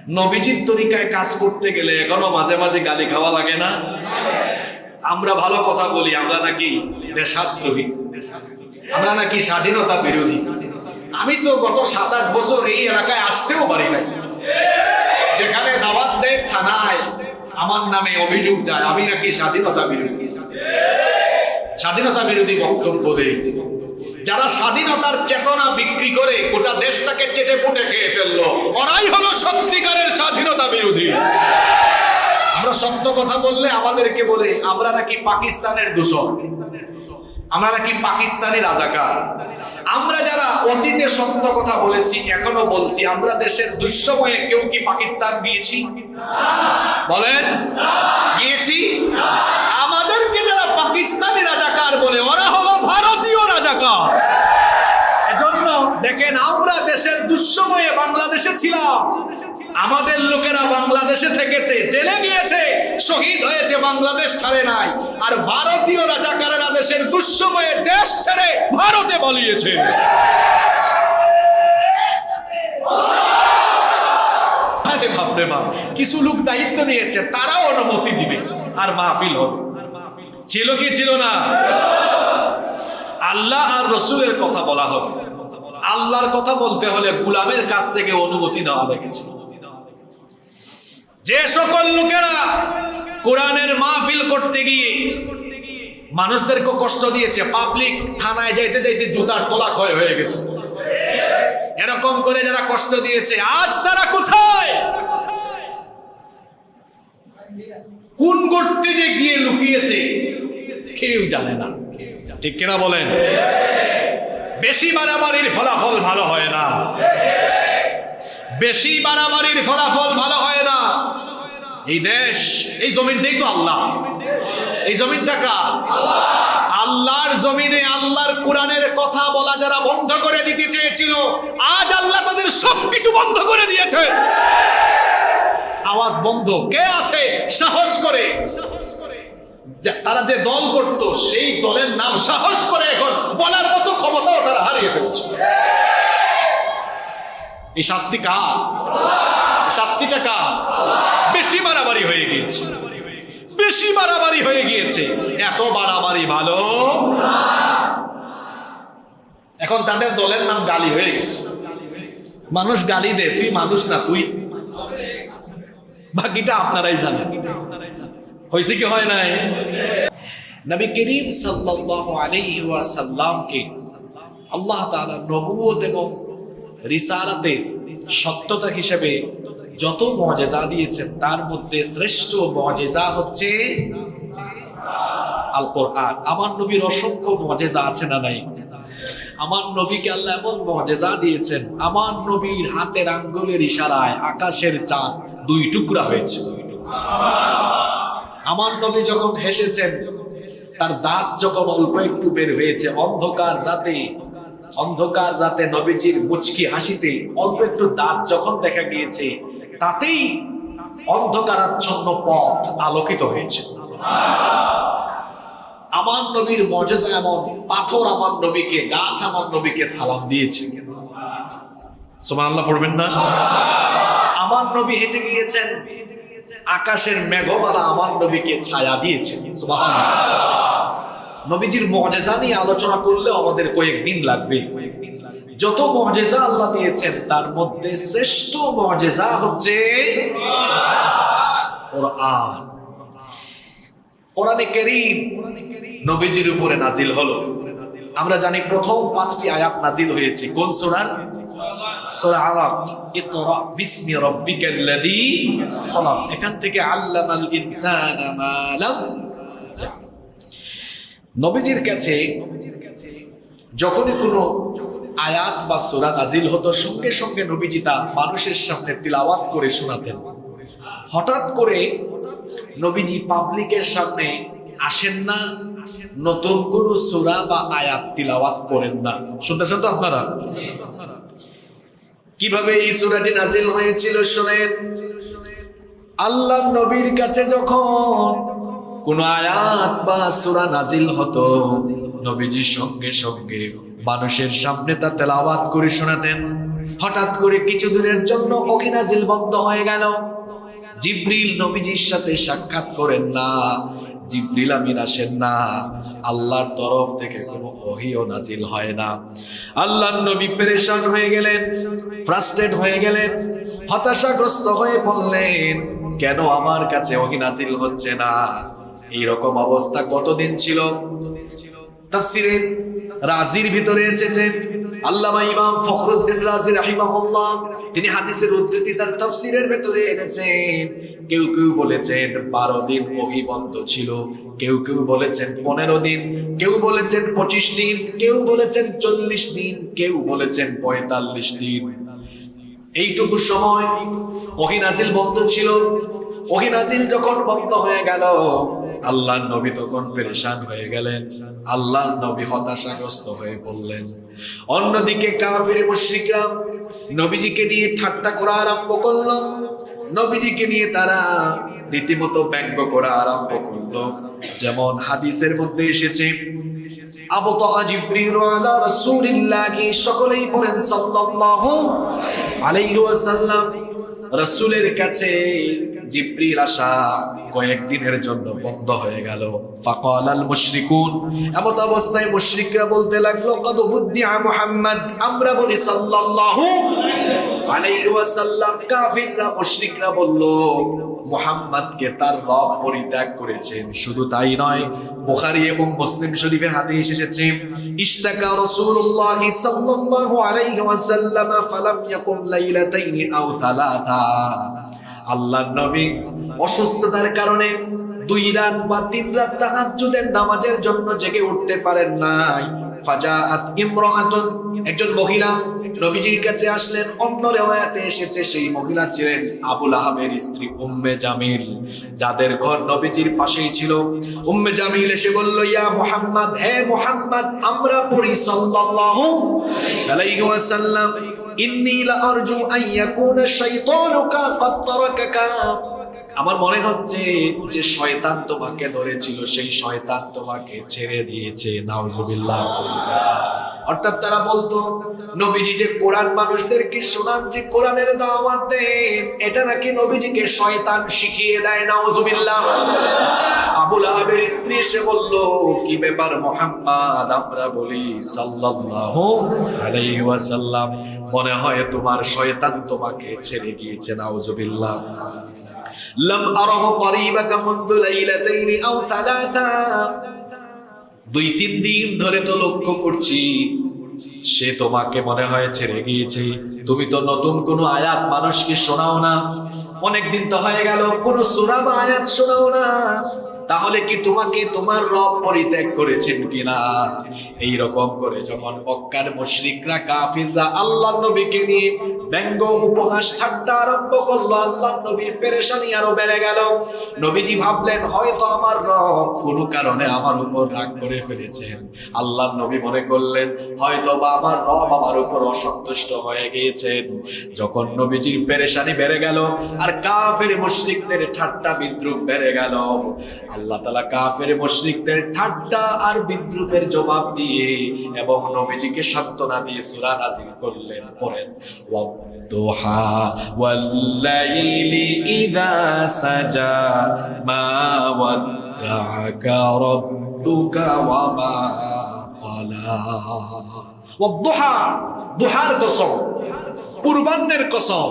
নবীজির তরিকায় কাজ করতে গেলে এখনো মাঝে মাঝে গালি খাওয়া লাগে না? আমরা ভালো কথা বলি, আমরা নাকি দেশাদ্রোহী, আমরা নাকি স্বাধীনতা বিরোধী। আমি তো গত 7-8 বছর এই এলাকায় আসতেও পারি নাই। যেখানে দাওয়াত দেয় থানায় আমার নামে অভিযোগ যায় আমি নাকি স্বাধীনতা বিরোধী, স্বাধীনতা বিরোধী বক্তব্য দেই। যারা স্বাধীনতার চেতনা বিক্রি করে গোটা দেশটাকে চেটে পুটে খেয়ে ফেললো, ওরাই হলো সত্যিকারের স্বাধীনতা বিরোধী। আমরা সত্য কথা বললে আমাদেরকে বলে আমরা নাকি পাকিস্তানের দূষণ, আমরা নাকি পাকিস্তানি রাজাকার। আমরা যারা অতীতে সত্য কথা বলেছি এখনো বলছি, আমরা দেশের দুঃসময়ে কেউ কি পাকিস্তান গিয়েছি? বলেন গিয়েছি? আমাদেরকে যারা পাকিস্তানি রাজাকার বলে ওরা হলো ভারতীয় রাজাকার। এজন্য দেখেন, আমরা দেশের দুঃসময়ে বাংলাদেশে ছিলাম, আমাদের লোকেরা বাংলাদেশে থেকেছে, জেলে গিয়েছে, শহীদ হয়েছে, বাংলাদেশ ছাড়ে নাই। আর ভারতীয় রাজাকারেরা দেশের দুঃসময়ে দেশ ছেড়ে ভারতে পালিয়েছে। আরে বাপরে বাপ, কিছু লোক দায়িত্ব নিয়েছে, তারাও অনুমতি দিবে আর মাহফিল হবে। ছিল কি ছিল না? আল্লাহ আর রসুলের কথা বলা হবে। আল্লাহর কথা বলতে হলে গোলামের কাছ থেকে অনুমতি নেওয়া লেগেছে। যে সকল লোকেরা কোরআনের মাহফিল করতে গিয়ে মানুষদেরকে কষ্ট দিয়েছে, পাবলিক থানায় যাইতে যাইতে জুতার তলা ক্ষয় হয়ে গেছে, এরকম করে যারা কষ্ট দিয়েছে, আজ তারা কোথায়? কোন গর্তে যে গিয়ে লুকিয়েছে কেউ জানে না। ঠিক কিনা বলেন? বেশি বাড়াবাড়ির ফলাফল ভালো হয় না, বেশি বাড়াবাড়ির ফলাফল ভালো হয় না। এই দেশ, এই জমিনটাই তো আল্লাহ। এই জমিনটা কার? আল্লাহর জমিনে আল্লাহর কোরআনের কথা বলা যারা বন্ধ করে দিতে চেয়েছিল, আজ আল্লাহ তাদের সবকিছু বন্ধ করে দিয়েছে। আওয়াজ বন্ধ। কে আছে সাহস করে? তারা যে দল করত সেই দলের নাম সাহস করে এখন বলার মতো ক্ষমতাও তারা হারিয়ে ফেলছে। এই শাস্তি কার? শাস্তিটা কার? বেশি বাড়াবাড়ি হয়ে গিয়েছে, বেশি বাড়াবাড়ি হয়ে গিয়েছে। এত বাড়াবাড়ি ভালো। এখন তাদের দলের নাম গালি হয়ে গেছে। মানুষ গালি দেয়, তুই মানুষ না, তুই। বাকিটা আপনারাই জানেন। হয়েছে কি হয় নাই? নবী করিম সাল্লাল্লাহু আলাইহি ওয়াসাল্লামকে আল্লাহ তাআলা নবুয়ত এবং রিসালাতের সত্যতা হিসেবে যত মুআজিজা দিয়েছেন, তার মধ্যে শ্রেষ্ঠ মুআজিজা হচ্ছে আল কোরআন। আমার নবীর অসংখ্য মুআজিজা আছে না নাই? আমার নবীকে আল্লাহ এমন মুআজিজা দিয়েছেন, আমার নবীর হাতের আঙ্গুলের ইশারায় আকাশের চাঁদ 2 টুকরা হয়েছে। আমার নবী যখন হেসেছেন, তার দাঁত যখন অল্প একটু বের হয়েছে, অন্ধকার রাতে নবীজির মুচকি হাসিতে অল্প একটু দাঁত যখন দেখা গিয়েছে, তাতেই অন্ধকারাচ্ছন্ন পথ আলোকিত হয়েছে। আমার নবীর মুআজিজা এমন, পাথর আমার নবীকে, গাছ আমার নবীকে সালাম দিয়েছে। সুবহানাল্লাহ পড়বেন না? আমার নবী হেঁটে গিয়েছেন, আকাশের মেঘমালা আমার নবীকে ছায়া দিয়েছে। সুবহানাল্লাহ। নবীজির মুআজিজা নিয়ে আলোচনা করলে আমাদের কয়েকদিন লাগবে। যত মুআজিজা আল্লাহ দিয়েছেন তার মধ্যে শ্রেষ্ঠ মুআজিজা হচ্ছে কোরআন। কোরআনে কারীম নবীজির উপরে নাজিল হলো। আমরা জানি প্রথম 5টি আয়াত নাজিল হয়েছে কোন সূরার? সূরা আলাক। ইকরা বিসমি রাব্বিকাল্লাযী খালাক। এখান থেকে আল্লামাল ইনসানা মা লাম। নবীজির কাছে যখনই কোনো আয়াত বা সূরা নাজিল হতো, সঙ্গে সঙ্গে নবীজি তা মানুষের সামনে তিলাওয়াত করে শোনাতেন। হঠাৎ করে নবীজি পাবলিকের সামনে আসেন না, নতুন কোন সূরা বা আয়াত তিলাওয়াত করেন না। শুনতেছেন তো আপনারা? কিভাবে এই সূরাটি নাজিল হয়েছিল শুনেন। আল্লাহ নবীর কাছে যখন কোন আয়াত বা সূরা নাজিল হতো, নবীজি সঙ্গে সঙ্গে মানুষের সামনে তা তেলাওয়াত করে শোনাতেন। হঠাৎ করে কিছুদিনের জন্য ওহী নাজিল বন্ধ হয়ে গেল। জিবরিল নবীজির সাথে সাক্ষাৎ করেন না, জিবরিল আমিন আসেন না, আল্লাহর তরফ থেকে কোনো ওহীও নাজিল হয় না। আল্লাহর নবী পেরেশান হয়ে গেলেন, ফ্রাস্ট্রেট হয়ে গেলেন, হতাশাগ্রস্ত হয়ে বললেন, কেন আমার কাছে ওহী নাজিল হচ্ছে না? এইরকম অবস্থা কতদিন ছিল? তাফসিরে রাজির ভিতরে এসেছে, আল্লামা ইমাম ফখরুদ্দিন রাজি রাহিমাহুল্লাহ তিনি হাদিসের উদ্ধৃতি তার তাফসিরের ভিতরে এনেছেন। কেউ কেউ বলেছেন 12 দিন ওহী বন্ধ ছিল, কেউ কেউ বলেছেন 15 দিন, কেউ বলেছেন 25 দিন, কেউ বলেছেন 40 দিন, কেউ বলেছেন 45 দিন। এইটুকু সময় ওহী নাজিল বন্ধ ছিল। ওহী নাজিল যখন বন্ধ হয়ে গেল, আল্লাহর নবী তখন পেরেশান হয়ে গেলেন, আল্লাহর নবী হতাশাগ্রস্ত হয়ে পড়লেন। অন্যদিকে কাফির মুশরিকরা নবীজিকে নিয়ে ঠাট্টা করা আরম্ভ করলো, নবীজিকে নিয়ে তারা রীতিমতো ব্যঙ্গ করা আরম্ভ করলো। যেমন হাদিসের মধ্যে এসেছে, আবতা জিবরিল আলা রাসূলিল্লাহি, সকলেই পড়েন সাল্লাল্লাহু আলাইহি ওয়াসাল্লাম। রাসূলের কাছে জিবরিল আসা কয়েকদিনের জন্য বন্ধ হয়ে গেল। ফাকালাল মুশরিকুন, এমত অবস্থায় মুশরিকরা বলতে লাগলো, কদ হুদ্দিআ মুহাম্মদ, আমরা বলি সাল্লাল্লাহু আলাইহি ওয়াসাল্লাম। কাফিররা মুশরিকরা বলল, মুহাম্মদকে তার রব পরিত্যাগ করেছেন। শুধু তাই নয়, বুখারী এবং মুসলিম শরীফে হাদিস এসেছে, ইশতাকা রাসূলুল্লাহ সাল্লাল্লাহু আলাইহি ওয়াসাল্লাম ফালাম ইয়াকুম লাইলাতাইনি আও সালাসা। আল্লাহর নবী অসুস্থতার কারণে 2 রাত বা 3 রাত তাহাজ্জুদের নামাজের জন্য জেগে উঠতে পারেন নাই। ফাজাআত ইমরাআতুন, একজন মহিলা নবীজির কাছে আসলেন। অন্য রিওয়ায়াতে এসেছে সেই মহিলা ছিলেন আবু লাহাবের স্ত্রী উম্মে জামিল, যাদের ঘর নবীজির পাশেই ছিল। উম্মে জামিল এসে বলল, ইয়া মুহাম্মদ, হে মুহাম্মদ, আমরা পড়ি সাল্লাল্লাহু আলাইহি ওয়াসাল্লাম, ইন্নী লা আরজু আন ইয়াকুনা শাইতানুকা ক্বাদ তারাকাকা। আমার মনে হচ্ছে যে শয়তান তোমাকে ধরেছিল, সেই শয়তান তোমাকে ছেড়ে দিয়েছে। নাউজুবিল্লাহ। অর্থাৎ তারা বলতো, নবীজি যে কোরআন মানুষদেরকে শোনান, যে কোরআনের দাওয়াত দেন, এটা নাকি নবীজিকে শয়তান শিখিয়ে দেয়। নাউজুবিল্লাহ। আবু লাহাবের স্ত্রী এসে বলল, কি ব্যাপার মুহাম্মদ? আমরা বলি সাল্লাল্লাহু আলাইহি ওয়াসাল্লাম, মনে হয় তোমার শয়তান তোমাকে ছেড়ে গিয়েছে। নাউজুবিল্লাহ। লাম আরাহু করিবাকা মুনযু লাইলাতাইনি আও সালাসা, 2-3 দিন ধরে তো লক্ষ্য করছি সে তোমাকে মনে হয় ছেড়ে গিয়েছে। তুমি তো নতুন কোনো আয়াত মানুষকে শোনাও না, অনেকদিন তো হয়ে গেল কোনো সূরা বা আয়াত শোনাও না, তাহলে কি তোমাকে তোমার রব পরিত্যাগ করেছেন কিনা? এই রকম করে যখন মক্কার মুশরিকরা কাফিররা আল্লাহর নবীকে নিয়ে ব্যঙ্গ উপহাস ঠাট্টা আরম্ভ করলো, আল্লাহর নবীর পেরেশানি আরো বেড়ে গেল। নবীজি ভাবলেন, হয়তো আমার রব কোনো কারণে আমার উপর রাগ করে ফেলেছেন। আল্লাহর নবী মনে করলেন, হয়তো বা আমার রব আমার উপর অসন্তুষ্ট হয়ে গিয়েছেন। যখন নবীজির পেরেশানি বেড়ে গেল আর কাফের মুশরিকদের ঠাট্টা বিদ্রুপ বেড়ে গেল, আল্লাহ তাআলা কাফের মুশরিকদের ঠাট্টা আর বিদ্রুপের জবাব দিয়ে এবং নবীজিকে সান্ত্বনা দিয়ে সূরা নাযিল করলেন। পড়েন, ওয়াদ-দুহা ওয়াল-লাইলি ইযা সাজা মা ওয়াদ্দাআকা রাব্বুকা ওয়া মা ক্বালা। ওয়াদ-দুহা, দুহার কসম, পূর্বাহ্নের কসম,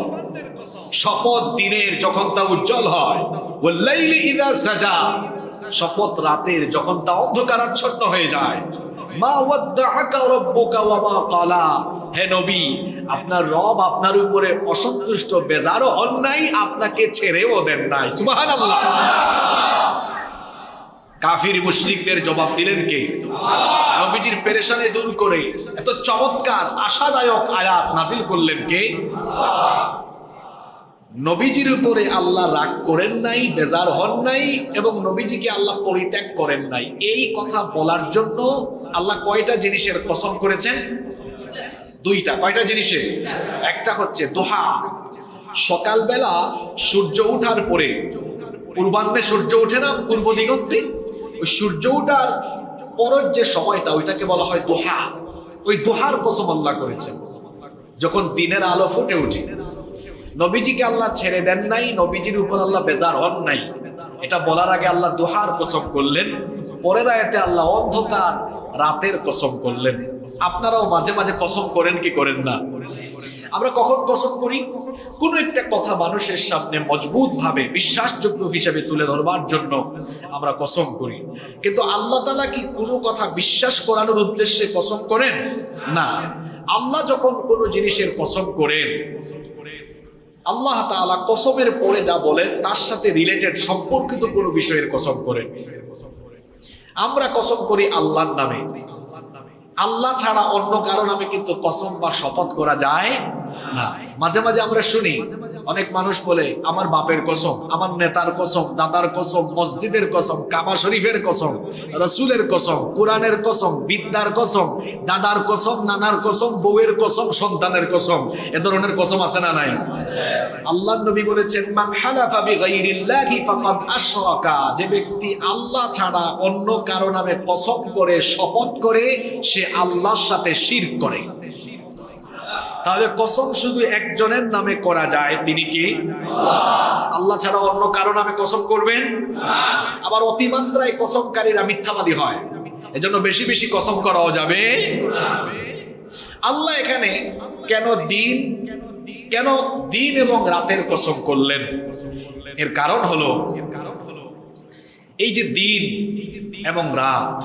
শপথ দিনের যখন তা উজ্জ্বল হয়, ওয়াল-লাইলি ইযা সাজা, শপথ রাতের যখন তা অন্ধকারাচ্ছন্ন হয়ে যায়, মা ওয়াদ্দাআকা রাব্বুকা ওয়া মা ক্বালা। হে নবী, আপনার রব আপনার উপরে অসন্তুষ্ট বেজারও হন নাই, আপনাকে ছেড়েও দেন নাই। সুবহানাল্লাহ। কাফির মুশরিকদের জবাব দিলেন কে? নবীজির পেরেশানি দূর করে এত চমৎকার আশাদায়ক আয়াত নাজিল করলেন কে? নবীজির উপরে আল্লাহ রাগ করেন নাই, বেজার হন নাই এবং নবীজিকে আল্লাহ পরিত্যাগ করেন নাই। এই কথা বলার জন্য আল্লাহ কয়টা জিনিসের কসম করেছেন? 2টা। কয়টা জিনিসের? একটা হচ্ছে দোহা, সকালবেলা সূর্য ওঠার পরে, পূর্বাহ্নে সূর্য ওঠে না পূর্ব দিগন্তে, ওই সূর্য ওঠার পরের যে সময়টা ওইটাকে বলা হয় দোহা। ওই দোহার কসম আল্লাহ করেছেন। যখন দিনের আলো ফুটে উঠে, নবীজিকে আল্লাহ ছেড়ে দেন নাই, নবীজির উপর আল্লাহ বেজার হন নাই, এটা বলার আগে আল্লাহ দোহার কসম করলেন, পরের আয়াতে আল্লাহ অন্ধকার রাতের কসম করলেন। আপনারাও মাঝে মাঝে কসম করেন কি করেন না? আমরা কখন কসম করি? কোনো একটা কথা মানুষের সামনে মজবুত ভাবে বিশ্বাসযোগ্য হিসেবে তুলে ধরবার জন্য আমরা কসম করি। কিন্তু আল্লাহ তাআলা কি কোনো কথা বিশ্বাস করানোর উদ্দেশ্যে কসম করেন না। আল্লাহ যখন কোনো জিনিসের কসম করেন, আল্লাহ তাআলা কসমের পরে যা বলেন তার সাথে রিলেটেড সম্পর্কিত কোনো বিষয়ের কসম করেন। আমরা কসম করি আল্লাহর নামে, আল্লাহ ছাড়া অন্য কারো নামে কিন্তু কসম বা শপথ করা যায় না। মাঝে মাঝে আমরা শুনি অনেক মানুষ বলে আমার বাপের কসম, আমার নেতার কসম, দাদার কসম, মসজিদের কসম, কাবা শরীফের কসম, রসুলের কসম, কোরআনের কসম, বিদ্যার কসম, দাদার কসম, নানার কসম, বউয়ের কসম, সন্তানের কসম। এ ধরনের কসম আছে না নাই? আল্লাহর নবী বলেছেন মান হালাফা বিগাইরিল্লাহি ফাকাদ আশরাকা, যে ব্যক্তি আল্লাহ ছাড়া অন্য কারো নামে কসম করে শপথ করে সে আল্লাহর সাথে শিরক করে। তাহলে কসম শুধু একজনের নামে করা যায়, তিনি কি? আল্লাহ ছাড়া অন্য কারো নামে কসম করবেন? আবার অতিমাত্রায় কসমকারীরা মিথ্যাবাদী হয়, এজন্য বেশি বেশি কসম করাও যাবে। আল্লাহ এখানে কেন দিন এবং রাতের কসম করলেন? এর কারণ হলো এই যে দিন এবং রাত,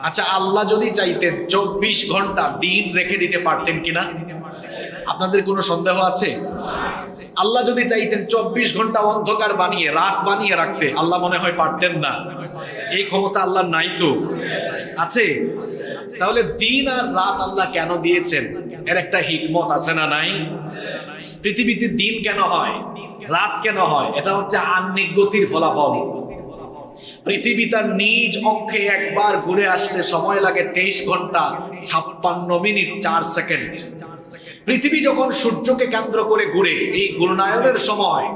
আচ্ছা আল্লাহ যদি চাইতেন 24 ঘন্টা দিন রেখে দিতে পারতেন কিনা? আপনাদের কোনো সন্দেহ আছে? আল্লাহ যদি চাইতেন 24 ঘন্টা অন্ধকার বানিয়ে রাত বানিয়ে রাখতে, আল্লাহ মনে হয় পারতেন না? এই ক্ষমতা আল্লাহ নাই তো? আছে? তাহলে দিন আর রাত আল্লাহ কেন দিয়েছেন? এর একটা হিকমত আছে না নাই? পৃথিবীতে দিন কেন হয়, রাত কেন হয়? এটা হচ্ছে আহ্নিক গতির ফলাফল। পৃথিবী তার নিজ অক্ষে একবার ঘুরে আসতে সময় লাগে 23 ঘন্টা 56 মিনিট 4 সেকেন্ড। পৃথিবী যখন সূর্যকে কেন্দ্র করে ঘুরে, এই ঘূর্ণায়নের সময়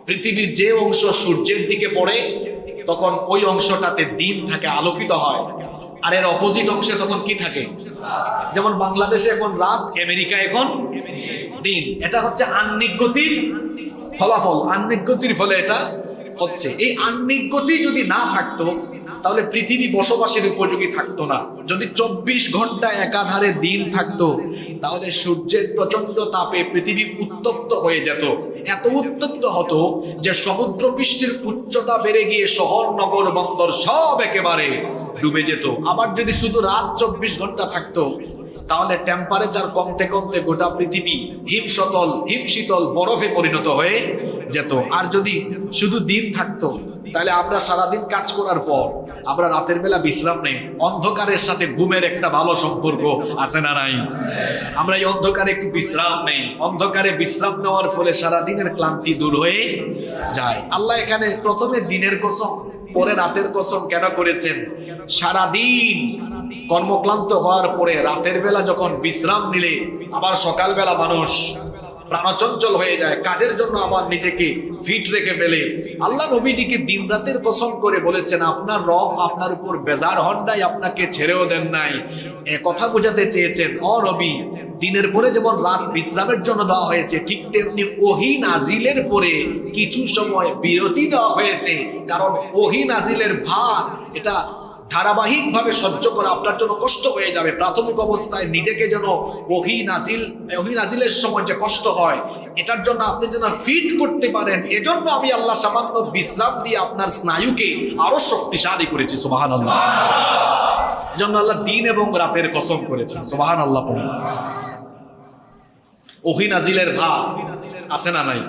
পৃথিবীর যে অংশ সূর্যের দিকে পড়ে তখন ওই অংশটাতে দিন থাকে, আলোকিত হয়, আর এর অপোজিট অংশে তখন কি থাকে? যেমন বাংলাদেশে এখন রাত, আমেরিকা এখন দিন। এটা হচ্ছে আহ্নিক গতির ফলাফল, আহ্নিক গতির ফলে এটা হচ্ছে। এই আহ্নিক গতি যদি না থাকতো তাহলে পৃথিবী বসবাসের উপযোগী থাকতো না। যদি 24 ঘন্টা একাধারে দিন থাকতো তাহলে সূর্যের প্রচন্ড তাপে পৃথিবী উত্তপ্ত হয়ে যেত, এত উত্তপ্ত হতো যে সমুদ্র পৃষ্ঠের উচ্চতা বেড়ে গিয়ে শহর, নগর, বন্দর সব একেবারে ডুবে যেত। আবার যদি শুধু রাত 24 ঘন্টা থাকতো তাহলে টেম্পারেচার কমতে কমতে গোটা পৃথিবী হিমশীতল বরফে পরিণত হয়ে যেত। আর যদি শুধু দিন থাকতো তাহলে আমরা সারাদিন কাজ করার পর আমরা রাতের বেলা বিশ্রাম নেই, অন্ধকারের সাথে ঘুমের একটা ভালো সম্পর্ক আছে না নাই? আমরা এই অন্ধকারে একটু বিশ্রাম নেই, অন্ধকারে বিশ্রাম নেওয়ার ফলে সারাদিনের ক্লান্তি দূর হয়ে যায়। আল্লাহ এখানে প্রথমে দিনের কসম পরে রাতের কসম কেন করেছেন? সারাদিন কর্মক্লান্ত হওয়ার পরে রাতের বেলা যখন বিশ্রাম নিলে আবার সকালবেলা মানুষ প্রাণচঞ্চল হয়ে যায়, কাজের জন্য আবার নিজেকে ফিট রেখে ফেলে। আল্লাহ নবীজিকে দিন রাতের কসম করে বলেছেন আপনার রব আপনার উপর বেজার হন নাই, আপনাকে ছেড়েও দেন নাই। এ কথা বোঝাতে চেয়েছেন ও নবী, দিনের পরে যেমন রাত বিশ্রামের জন্য দেওয়া হয়েছে ঠিক তেমনি ওহী নাজিলের পরে কিছু সময় বিরতি দেওয়া হয়েছে, কারণ ওহী নাজিলের ভার এটা ধারাবাহিকভাবে সহ্য করা আপনার জন্য কষ্ট হয়ে যাবে। প্রাথমিক অবস্থায় নিজেকে যেন ওহী নাজিলের সময় যে কষ্ট হয় এটার জন্য আপনি যেন ফিট করতে পারেন, এজন্য আমি আল্লাহ সামান্য বিশ্রাম দিয়ে আপনার স্নায়ুকে আরো শক্তিশালী করেছি। সুবহানাল্লাহ। এজন্য আল্লাহ দিন এবং রাতের কসম করেছেন। সুবহানাল্লাহ। ওহী নাজিলের ভার আছে না নাই?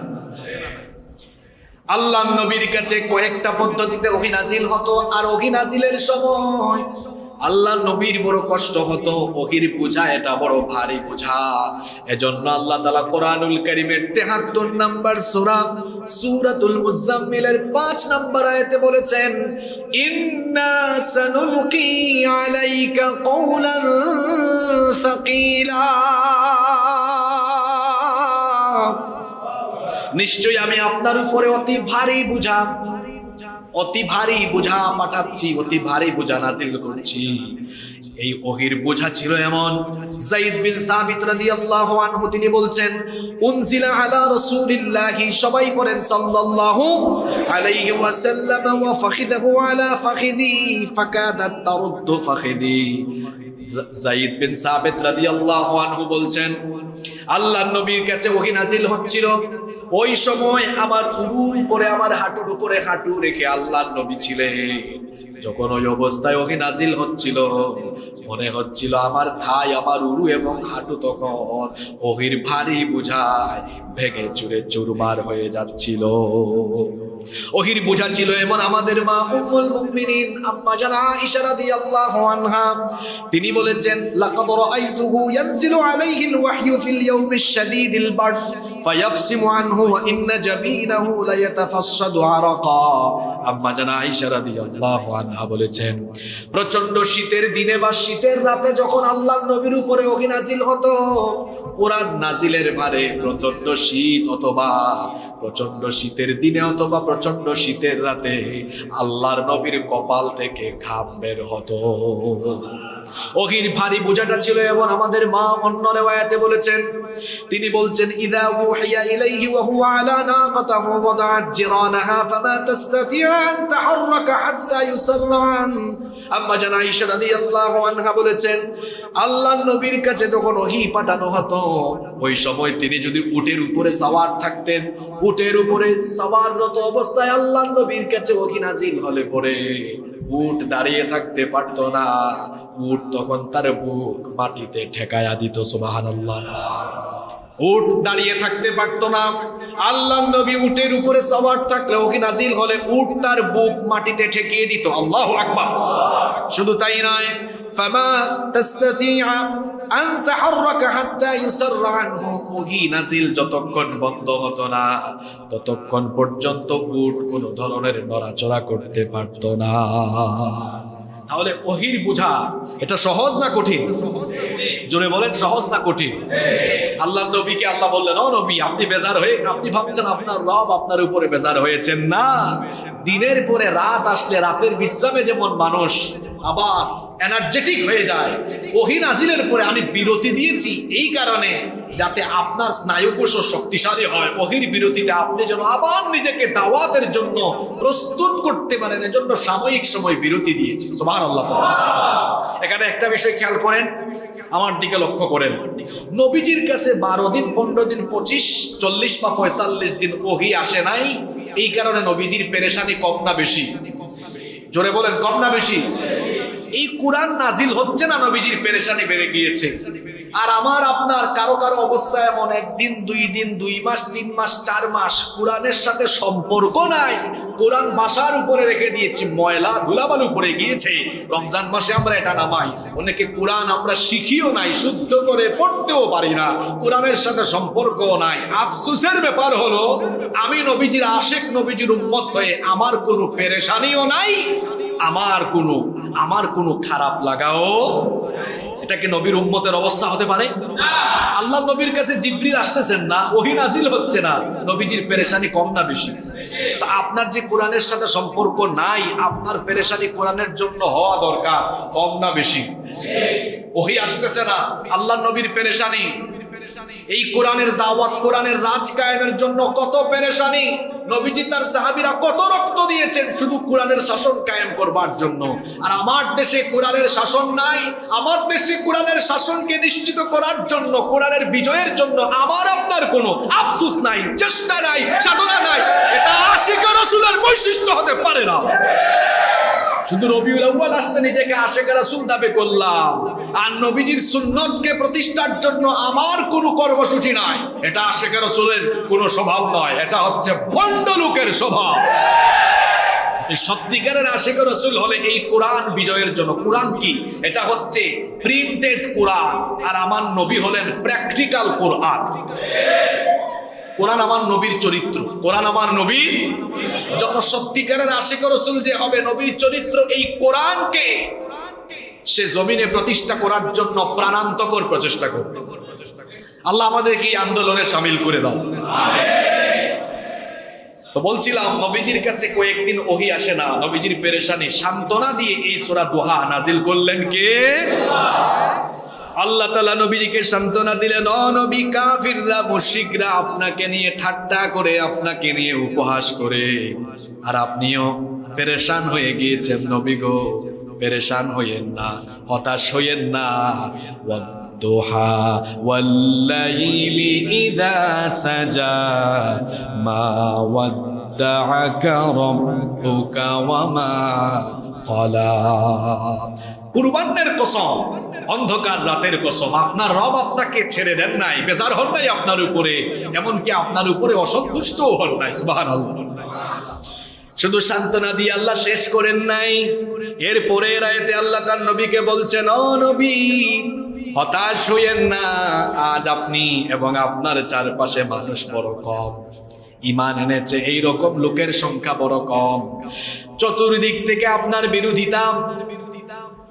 আল্লাহ নবীর কাছে কয়েকটা পদ্ধতিতে ওহী নাজিল হতো, আর ওহী নাজিলের সময় আল্লাহ নবীর বড় কষ্ট হতো। ওহীর বোঝা এটা বড় ভারী বোঝা, এজন্য আল্লাহ তাআলা কোরআনুল কারীমের ৭৩ নম্বর সূরাতুল মুজাম্মিলের ৫ নম্বর আয়াতে বলেছেন ইন্না সানুলকি আলাইকা কওলান সাকিলা, নিশ্চয়ই আমি আপনার উপরে অতি ভারী বোঝা পাঠাচ্ছি, অতি ভারী বোঝা নাজিল করছি। এই ওহির বোঝা ছিল এমন। যায়েদ বিন সাবিত রাদিয়াল্লাহু আনহু তিনি বলছেন, উনজিলা আলা রাসূলিল্লাহি, সবাই পড়েন সাল্লাল্লাহু আলাইহি ওয়াসাল্লাম, ওয়া ফাখিদাহু আলা ফাখিদি ফাকাদাত তারুদ্দু ফাখিদি। যায়েদ বিন সাবিত রাদিয়াল্লাহু আনহু বলছেন, আল্লাহর নবীর কাছে ওহী নাজিল হচ্ছিল, ওই সময় আমার উরুর উপরে, আমার হাঁটুর উপরে হাঁটু রেখে আল্লাহর নবী ছিলেন। যখন ওই অবস্থায় ওহী নাজিল হচ্ছিল, মনে হচ্ছিল আমার থাই, আমার উরু এবং হাঁটু তখন ওহির ভারী বোঝায় ভেঙে চুরে চুরমার হয়ে যাচ্ছিল। ওহির বোঝা ছিল এমন। আমাদের মা উম্মুল মুমিনিন আম্মা জান আয়েশা রাদিয়াল্লাহু আনহা তিনি বলেছেন, লাকাদ রাআইতুহু ইয়ানজিলু আলাইহিল ওয়াহয়ু ফিল ইয়াউমিশ শাদীদিল বারদ ফায়াফসিমু আনহু ওয়া ইন্না জাবিনাহু লায়াতাফাসসাদু আরাকা। আম্মা জান আয়েশা রাদিয়াল্লাহু আনহা বলেছেন, প্রচন্ড শীতের দিনে বা শীতের রাতে যখন আল্লাহর নবীর উপরে ওহী নাজিল হতো, কোরআন নাজিলের ভারে প্রচন্ড শীত অথবা প্রচন্ড শীতের দিনে অথবা প্রচন্ড শীতের রাতে আল্লাহর নবীর কপাল থেকে ঘাম বের হতো। ওহির ভারী বোঝাটা ছিল এমন। আমাদের মা অন্য রিওয়ায়াতে বলেছেন, তিনি বলছেন, ইযা উহিয়া ইলাইহি ওয়া হুয়া আলা নাকাতিহি ওয়াদা'আত জিরানাহা ফামা তাসতাতি'উ আন তাহাররাকা হাত্তা ইউসাররান। আম্মা জান আয়েশা রাদিয়াল্লাহু আনহা বলেছেন, আল্লাহর নবীর কাছে যখন ওহী পাঠানো হতো, ওই সময় তিনি যদি উটের উপরে সওয়ার থাকতেন, উটের উপরে সওয়াররত অবস্থায় আল্লাহর নবীর কাছে ওহী নাজিল হলে পরে উট দাঁড়িয়ে থাকতে পারতো না। উট তখন তার বুক মাটিতে ঠেকায়া দিত। সুবহানাল্লাহ। উট দাঁড়িয়ে থাকতে পারতো না। আল্লাহর নবী উটের উপরে সওয়ার থাকলে ওহী নাজিল হলে উট তার বুক মাটিতে ঠেকিয়ে দিত। আল্লাহু আকবার। শুধু তাই নয়, ফামা তাসতাতি'উ আন তাহাররাকা হাত্তা ইউসাররা আনহু, ওহী নাজিল যতক্ষণ বন্ধ হতো না ততক্ষণ পর্যন্ত উট কোনো ধরনের নড়াচড়া করতে পারতো না। তাহলে ওহির বোঝা এটা সহজ না কঠিন? জোরে বলেন, সহজ না কঠিন? আল্লাহর নবীকে আল্লাহ বললেন, ও নবী, আপনি বেজার হয়ে, আপনি ভাবছেন আপনার রব আপনার উপরে বেজার হয়েছেন না। দিনের পরে রাত আসলে রাতের বিশ্রামে যেমন মানুষ আবার এনার্জেটিক হয়ে যায়, ওহী নাজিলের পরে আমি বিরতি দিয়েছি এই কারণে যাতে আপনার স্নায়ুকোষ শক্তিশালী হয়। ওহির বিরতিতে আপনি যেন আবার নিজেকে দাওয়াতের জন্য প্রস্তুত করতে পারেন, এজন্য সাময়িক সময় বিরতি দিয়েছি। সুবহানাল্লাহ। এখানে একটা বিষয় খেয়াল করেন, আমার দিকে লক্ষ্য করেন। নবীজির কাছে 12 দিন, 15 দিন, 25, 40 বা 45 দিন ওহী আসে নাই। এই কারণে নবীজির পেরেশানি কম না বেশি? জোরে বলেন, কম না বেশি? এই কোরআন নাজিল হচ্ছে না, নবীজির পেরেশানি বেড়ে গিয়েছে। আর আমার আপনার কারো কারো অবস্থা এমন, 1 দিন 2 দিন, 2 মাস 3 মাস 4 মাস কোরআনের সাথে সম্পর্ক নাই। কোরআন বাসার উপরে রেখে দিয়েছি, ময়লা ধুলাবালু পড়ে গিয়েছে। রমজান মাসে আমরা এটা নামাই, অনেকে কোরআন আমরা শিখিও নাই, শুদ্ধ করে পড়তেও পারি না, কোরআনের সাথে সম্পর্কও নাই। আফসোসের ব্যাপার হলো, আমি নবীজির আশিক, নবীজির উম্মত হয়ে আমার কোনো পেরেশানিও নাই, আমার কোনো খারাপ লাগাও। এটা কি নবীর উম্মতের অবস্থা হতে পারে? আল্লাহ নবীর কাছে জিবরিল আসতেছেন না, ওহী নাজিল হচ্ছে না, নবীজির পেরেশানি কম না বেশি? তা আপনার যে কোরআনের সাথে সম্পর্ক নাই, আপনার পেরেশানি কোরআনের জন্য হওয়া দরকার, কম না বেশি? ওহী আসতেছে না, আল্লাহ নবীর পেরেশানি। এই কোরআনের দাওয়াত, কোরআনের রাজ কায়েমের জন্য কত পেরেশানি। নবীজি তার সাহাবীরা কত রক্ত দিয়েছেন শুধু কোরআনের শাসন কায়েম করবার জন্য। আর আমার দেশে কোরআনের শাসন নাই। আমার দেশে কোরআনের শাসনকে নিশ্চিত করার জন্য, কোরআনের বিজয়ের জন্য আমার আপনার কোনো আফসোস নাই, চেষ্টা নাই, সাধনা নাই। এটা আশিকে রাসূলের বৈশিষ্ট্য হতে পারে না। শুধু রবিউল আউয়াল আসতে নিজেকে আশিকে রাসূল দাবি করলাম, আর নবীজির সুন্নতকে প্রতিষ্ঠার জন্য আমার কোনো কর্মসূচি নাই। এটা আশিকে রাসূলের কোনো স্বভাব নয়, এটা হচ্ছে ভণ্ড লোকের স্বভাব। এই সত্যিকারের আশিকে রাসূল হলে এই কোরআন বিজয়ের জন্য। কোরআন কি? এটা হচ্ছে প্রিন্টেড কোরআন, আর আমার নবী হলেন প্র্যাকটিক্যাল কোরআন। কোরআন আমার নবীর চরিত্র, কোরআন আমার নবীর জন্য। সত্যিকারের আশিকে রাসূল যে হবে, নবীর চরিত্র এই কোরআনকে সে জমিনে প্রতিষ্ঠা করার জন্য প্রাণান্তকর প্রচেষ্টা করবে। আল্লাহ আমাদেরকে এই আন্দোলনে শামিল করে দাও। তো বলছিলাম নবীজির কাছে কয়েকদিন ওহী আসে না, নবীজির পেরেশানি সান্ত্বনা দিয়ে এই সূরা দোহা নাজিল করলেন কে? আল্লাহ তাআলা নবীজিকে সান্ত্বনা দিলেন, ও নবী, কাফিররা মুশরিকরা আপনাকে নিয়ে ঠাট্টা করে, আপনাকে নিয়ে উপহাস করে, আর আপনিও পেরেশান হয়ে গিয়েছেন। নবী গো, পেরেশান হইয়েন না, হতাশ হইয়েন না। ওয়াদ-দুহা ওয়াল-লাইলি ইযা সাজা মা ওয়াদ্দাআকা রাব্বুকা ওয়া মা ক্বালা। কুরবানের কসম, অন্ধকার রাতের কসম, আপনার রব আপনাকে ছেড়ে দেন নাই, বেজার হন নাই আপনার উপরে, এমনকি আপনার উপরে অসন্তুষ্টও হন নাই। সুবহানাল্লাহ। শুধু সান্ত্বনা দিয়ে আল্লাহ শেষ করেন নাই, এরপরে আয়াতে আল্লাহ তার নবীকে বলছেন, ও নবী, হতাশ হইয়েন না, আজ আপনি এবং আপনার চারপাশে মানুষ বড় কম, ঈমান এনেছে এই রকম লোকের সংখ্যা বড় কম। চতুর্দিক থেকে আপনার বিরোধিতা,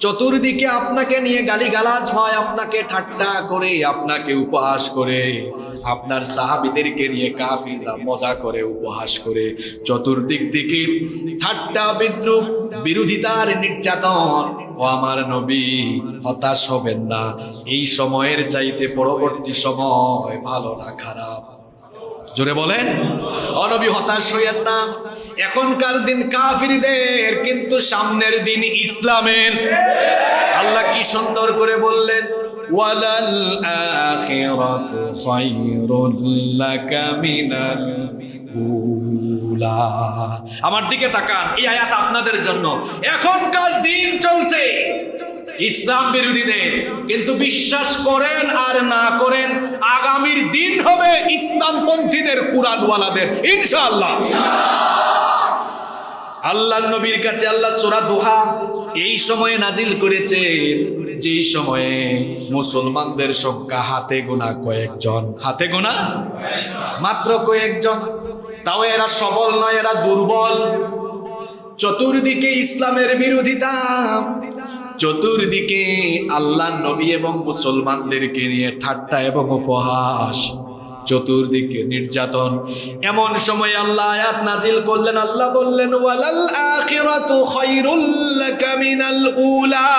চতুর্দিকে আপনাকে নিয়ে গালিগালাজ হয়, আপনাকে ঠাট্টা করে, আপনাকে উপহাস করে, আপনার সাহাবীদেরকে নিয়ে কাফিররা মজা করে, উপহাস করে, চতুর্দিক থেকে ঠাট্টা, বিদ্রুপ, বিরোধিতার নির্যাতন। ও আমার নবী, হতাশ হবেন না, এই সময়ের চাইতে পরবর্তী সময় ভালো না খারাপ। জোরে বলেন, ও নবী, হতাশ হইয়েন না। এখনকার দিন কাফিরদের, কিন্তু সামনের দিন ইসলামের। আল্লাহ কি সুন্দর করে বললেন, ওয়ালাল আখিরাতু খায়রুল লাকা মিনাল উলা। আমার দিকে তাকান, এই আয়াত আপনাদের জন্য। এখনকার দিন চলছে ইসলাম বিরোধীদের, কিন্তু বিশ্বাস করেন আর না করেন, আগামীর দিন হবে ইসলামপন্থীদের, কুরআনওয়ালাদের, ইনশাআল্লাহ। আল্লাহর নবীর কাছে আল্লাহ সূরা দোহা এই সময়ে নাজিল করেছে, যেই সময়ে মুসলমানদের সংখ্যা হাতে গোনা কয়েকজন, হাতে গোনা মাত্র কয়েকজন, তাও এরা সবল নয়, এরা দুর্বল। চতুর্দিকে ইসলামের বিরোধিতা, চতুর্দিকে আল্লাহর নবী এবং মুসলমানদেরকে নিয়ে ঠাট্টা এবং উপহাস, চতুর্দিকে নির্যাতন। এমন সময় আল্লাহ আয়াত নাজিল করলেন, আল্লাহ বললেন, ওয়ালাল আখিরাতু খায়রুল লাকা মিনাল উলা।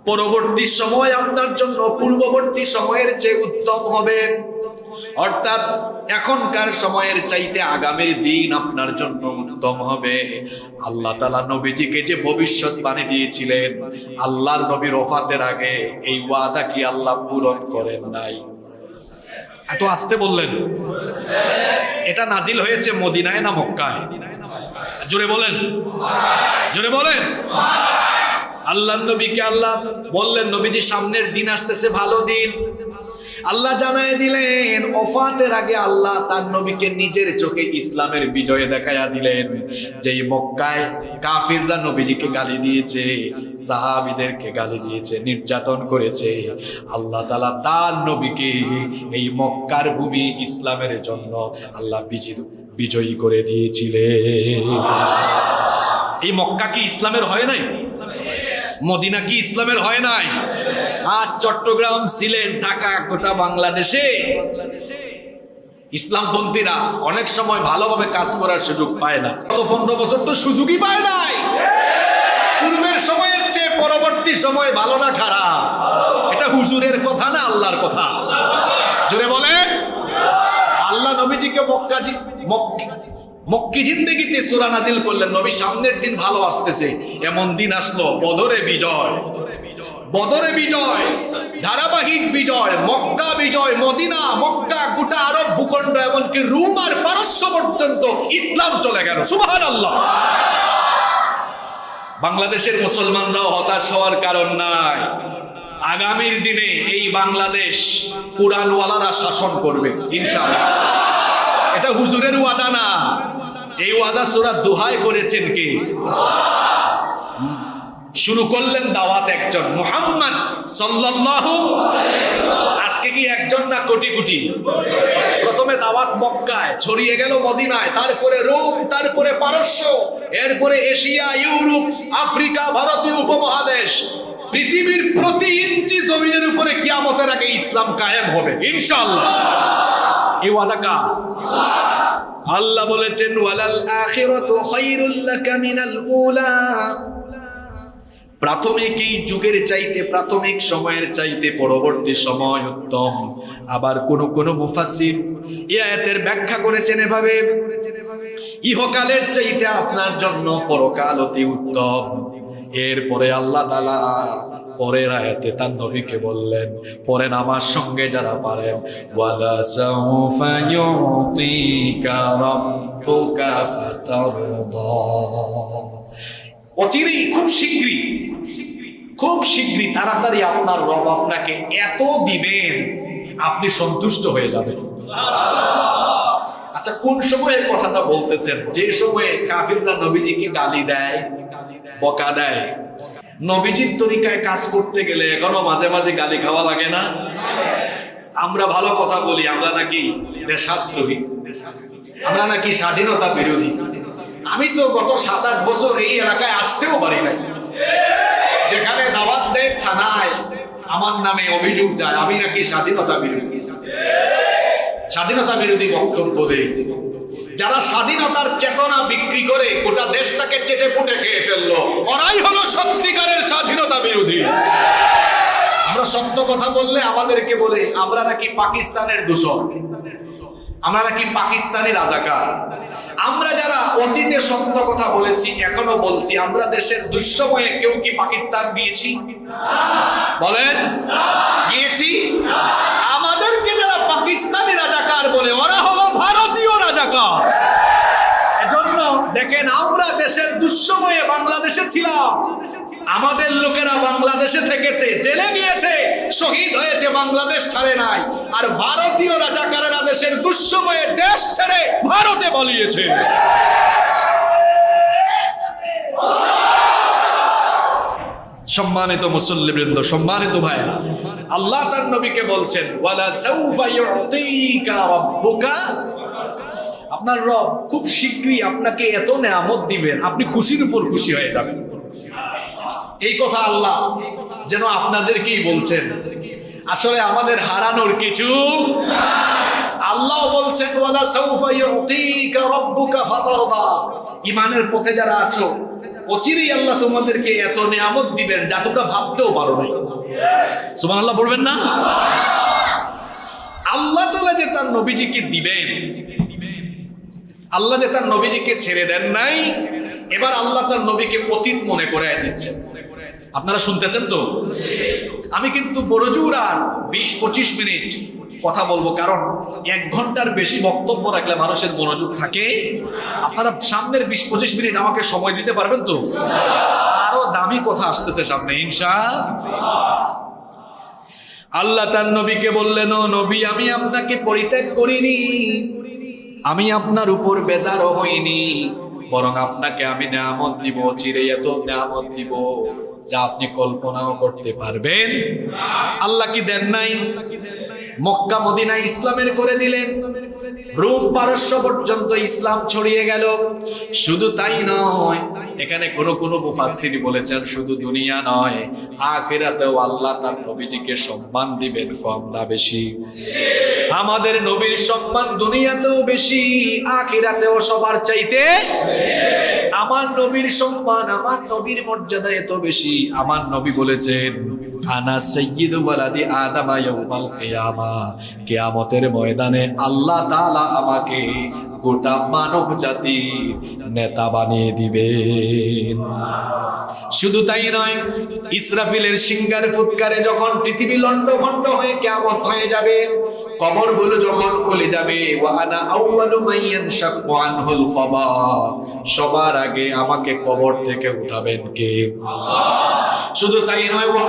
পরবর্তী সময় আপনার জন্য পূর্ববর্তী সময়ের চেয়ে উত্তম হবে, অর্থাৎ এখনকার সময়ের চাইতে আগামীর দিন আপনার জন্য উত্তম হবে। আল্লাহ তাআলা নবীজিকে যে ভবিষ্যৎবাণী দিয়েছিলেন, আল্লাহর নবীর ওফাতের আগে, এই ওয়াদা কি আল্লাহ পূরণ করেন নাই? এত আসতে বললেন। এটা নাজিল হয়েছে মদিনায় না মক্কায়? জোরে বলেন, জোরে বলেন। আল্লাহর নবীকে আল্লাহ বললেন, নবীজি সামনের দিন আসতেছে, ভালো দিন। আল্লাহ জানায় দিলেন, ওফাতের আগে আল্লাহ তার নবীকে নিজের চোখে ইসলামের বিজয়ে দেখায়া দিলেন। যেই মক্কায় কাফিররা নবীজিকে গালি দিয়েছে, সাহাবীদেরকে গালি দিয়েছে, নির্যাতন করেছে, আল্লাহ তাআলা তার নবীকে এই মক্কার ভূমি ইসলামের জন্য আল্লাহ বিজয়ী করে দিয়েছিলেন। এই মক্কা কি ইসলামের হয় নাই? মদিনা কি ইসলামের হয় নাই? আর চট্টগ্রাম, সিলেট, ঢাকা, গোটা বাংলাদেশে ইসলামপন্থীরা অনেক সময় ভালোভাবে কাজ করার সুযোগ পায় না। গত 15 বছর তো সুযোগই পায় নাই। পূর্বের সময়ের চেয়ে পরবর্তী সময় ভালো না খারাপ? এটা হুজুরের কথা না আল্লাহর কথা? জোরে বলেন। আল্লাহ নবীজিকে মক্কি জিন্দেগিতে সূরা নাজিল করলেন, নবী সামনের দিন ভালো আসতেছে। এমন দিন আসলো, বদরে বিজয়, বদরে বিজয়, ধারাবাহিক বিজয়, মক্কা বিজয়, মদিনা, মক্কা, গোটা আরব ভূখণ্ড, এমনকি রোম আর পারস্য পর্যন্ত ইসলাম চলে গেল। সুবহানাল্লাহ। বাংলাদেশের মুসলমানরাও হতাশ হওয়ার কারণ নাই। আগামীর দিনে এই বাংলাদেশ কুরআনওয়ালারা শাসন করবে ইনশাআল্লাহ। এটা হুজুরের ওয়াদা না, এই ওয়াদা সূরা দোহায় করেছেন কে? শুরু করলেন দাওয়াত একজন, মুহাম্মদ সাল্লাল্লাহু আলাইহি ওয়াসাল্লাম। আজকে কি একজন না কোটি কোটি? প্রথমে দাওয়াত মক্কায়, ছড়িয়ে গেল মদিনায়, তারপরে রোম, তারপরে পারস্য, এরপরে এশিয়া, ইউরোপ, আফ্রিকা, ভারতীয় উপমহাদেশ। পৃথিবীর প্রতি ইঞ্চি জমিনের উপরে কিয়ামতের আগে ইসলাম কায়েম হবে ইনশাআল্লাহ। এই ওয়াদা কার? আল্লাহ বলেছেন ওয়ালাল আখিরাতু খায়রুল লাকা মিনাল উলা। প্রাথমিক এই যুগের চাইতে, প্রাথমিক সময়ের চাইতে পরবর্তী সময় উত্তম। আবার কোন মুফাসসির এই আয়াতের ব্যাখ্যা করেছেন এভাবে, ইহকালের চাইতে আপনার জন্য পরকাল অতি উত্তম। এরপরে আল্লাহ তাআলা পরের আয়াতে তার নবীকে বললেন, পরে আমার সঙ্গে যারা পারেন, ওয়ালা সাউফা ইউতিকা রাব্বুকা ফাতারদা। অচিরেই, খুব শীঘ্রই তাড়াতাড়ি আপনার রব আপনাকে এত দিবেন আপনি সন্তুষ্ট হয়ে যাবেন। আচ্ছা, কোন সময়ে কথাটা বলতেছেন? যে সময়ে কাফিররা নবীজিকে গালি দেয়, বকা দেয়। নবীজির তরিকায় কাজ করতে গেলে এখনো মাঝে মাঝে গালি খাওয়া লাগে না? আমরা ভালো কথা বলি, আমরা নাকি দেশাদ্রোহী, আমরা নাকি স্বাধীনতা বিরোধী। আমি তো গত 7-8 বছর এই এলাকায় আসতেও পারি নাই। যেখানে দাওয়াত দেয় থানায় আমার নামে অভিযোগ যায় আমি নাকি স্বাধীনতা বিরোধী, স্বাধীনতা বিরোধী বক্তব্য দেই। যারা স্বাধীনতার চেতনা বিক্রি করে গোটা দেশটাকে চেটে পুটে খেয়ে ফেললো, ওরাই হলো সত্যিকারের স্বাধীনতা বিরোধী। আমরা সত্য কথা বললে আমাদেরকে বলে আমরা নাকি পাকিস্তানের দূষণ, আমরা নাকি পাকিস্তানি রাজাকার। আমরা যারা অতীতে সত্য কথা বলেছি, এখনো বলছি, আমরা দেশের দুঃসময়ে কেউ কি পাকিস্তান গিয়েছি? বলেন, গিয়েছি? আমাদেরকে যারা পাকিস্তানি রাজাকার বলে, ওরা হলো ভারতীয় রাজাকার। এজন্য দেখেন, আমরা দেশের দুঃসময়ে বাংলাদেশে ছিলাম, আমাদের লোকেরা বাংলাদেশে থেকেছে, জেলে গিয়েছে, শহীদ হয়েছে, বাংলাদেশ ছাড়ে নাই। আর ভারতীয় রাজাকারেরা দেশের দুঃসময়ে দেশ ছেড়ে ভারতে পালিয়েছে। সম্মানিত মুসল্লিবৃন্দ, সম্মানিত ভাইরা, আল্লাহ তার নবীকে বলছেন ওয়ালা সাউফা ইউতিকা রাব্বুকা, আপনার রব খুব শীঘ্রই আপনাকে এত নেয়ামত দিবেন আপনি খুশির উপর খুশি হয়ে যাবেন। এই কথা আল্লাহ যেন আপনাদেরকেই বলছেন। আসলে আমাদের হারানোর কিছু, আল্লাহ বলছেন ওয়ালা সাউফা ইউতিকা রাব্বুকা ফাতারদা। ঈমানের পথে যারা আছো, অচিরেই আল্লাহ তোমাদেরকে এত নিয়ামত দিবেন যা তোমরা ভাবতেও পারো নাই। সুবহানাল্লাহ বলবেন না? আল্লাহ তাআলা যে তার নবীজিকে দিবেন, আল্লাহ যে তার নবীজিকে ছেড়ে দেন নাই, এবার আল্লাহ তার নবীকে অতীত মনে করায় দিচ্ছেন। আপনারা শুনতেছেন তো? আমি কিন্তু বড় জোর আর 20-25 মিনিট কথা বলবো, কারণ 1 ঘন্টার বেশি বক্তব্য রাখলে মানুষের মনোযোগ থাকে। আপনারা সামনের 20-25 মিনিট আমাকে সময় দিতে পারবেন তো? আরো দামি কথা আসতেছে সামনে ইনশাআল্লাহ। আল্লাহ তার নবীকে বললেন, ও নবী, আমি আপনাকে পরিত্যাগ করিনি, আমি আপনার উপর বেজারও হইনি, বরং আপনাকে আমি নিয়ামত দিব, চিরে এত নিয়ামত দিব যা আপনি কল্পনাও করতে পারবেন। আল্লাহ কি দেন নাই? মক্কা মদিনা ইসলামের করে দিলেন, রোম পারস্য পর্যন্ত ইসলাম ছড়িয়ে গেল। শুধু তাই নয়, এখানে কোন মুফাসসির বলেছেন শুধু দুনিয়া নয়, আখিরাতেও আল্লাহ তার নবীজিকে সম্মান দিবেন। কম না বেশি? আমাদের নবীর সম্মান দুনিয়াতেও বেশি, আখিরাতেও সবার চাইতে। আমার নবীর সম্মান, আমার নবীর মর্যাদা এত বেশি, আমার নবী বলেছেন আনা সাইয়্যিদু ওয়ালাদি আদম ইয়াউমাল কিয়ামা, কিয়ামতের ময়দানে আল্লাহ তাআলা আমাকে গোটা মানব জাতির নেতা বানিয়ে দিবেন। শুধু তাই নয়, ইসরাফিলের সিংহার ফুৎকারে যখন পৃথিবী লন্ডভন্ড হয়ে কিয়ামত হয়ে যাবে, কবরগুলো যখন খুলে যাবে, ওয়া আনা আউয়ালু মান ইয়ানশাক্কু আনহুল কবর, সবার আগে আমাকে কবর থেকে উঠাবেন কে? আল্লাহ। শুধু তাই নয়, ওয়া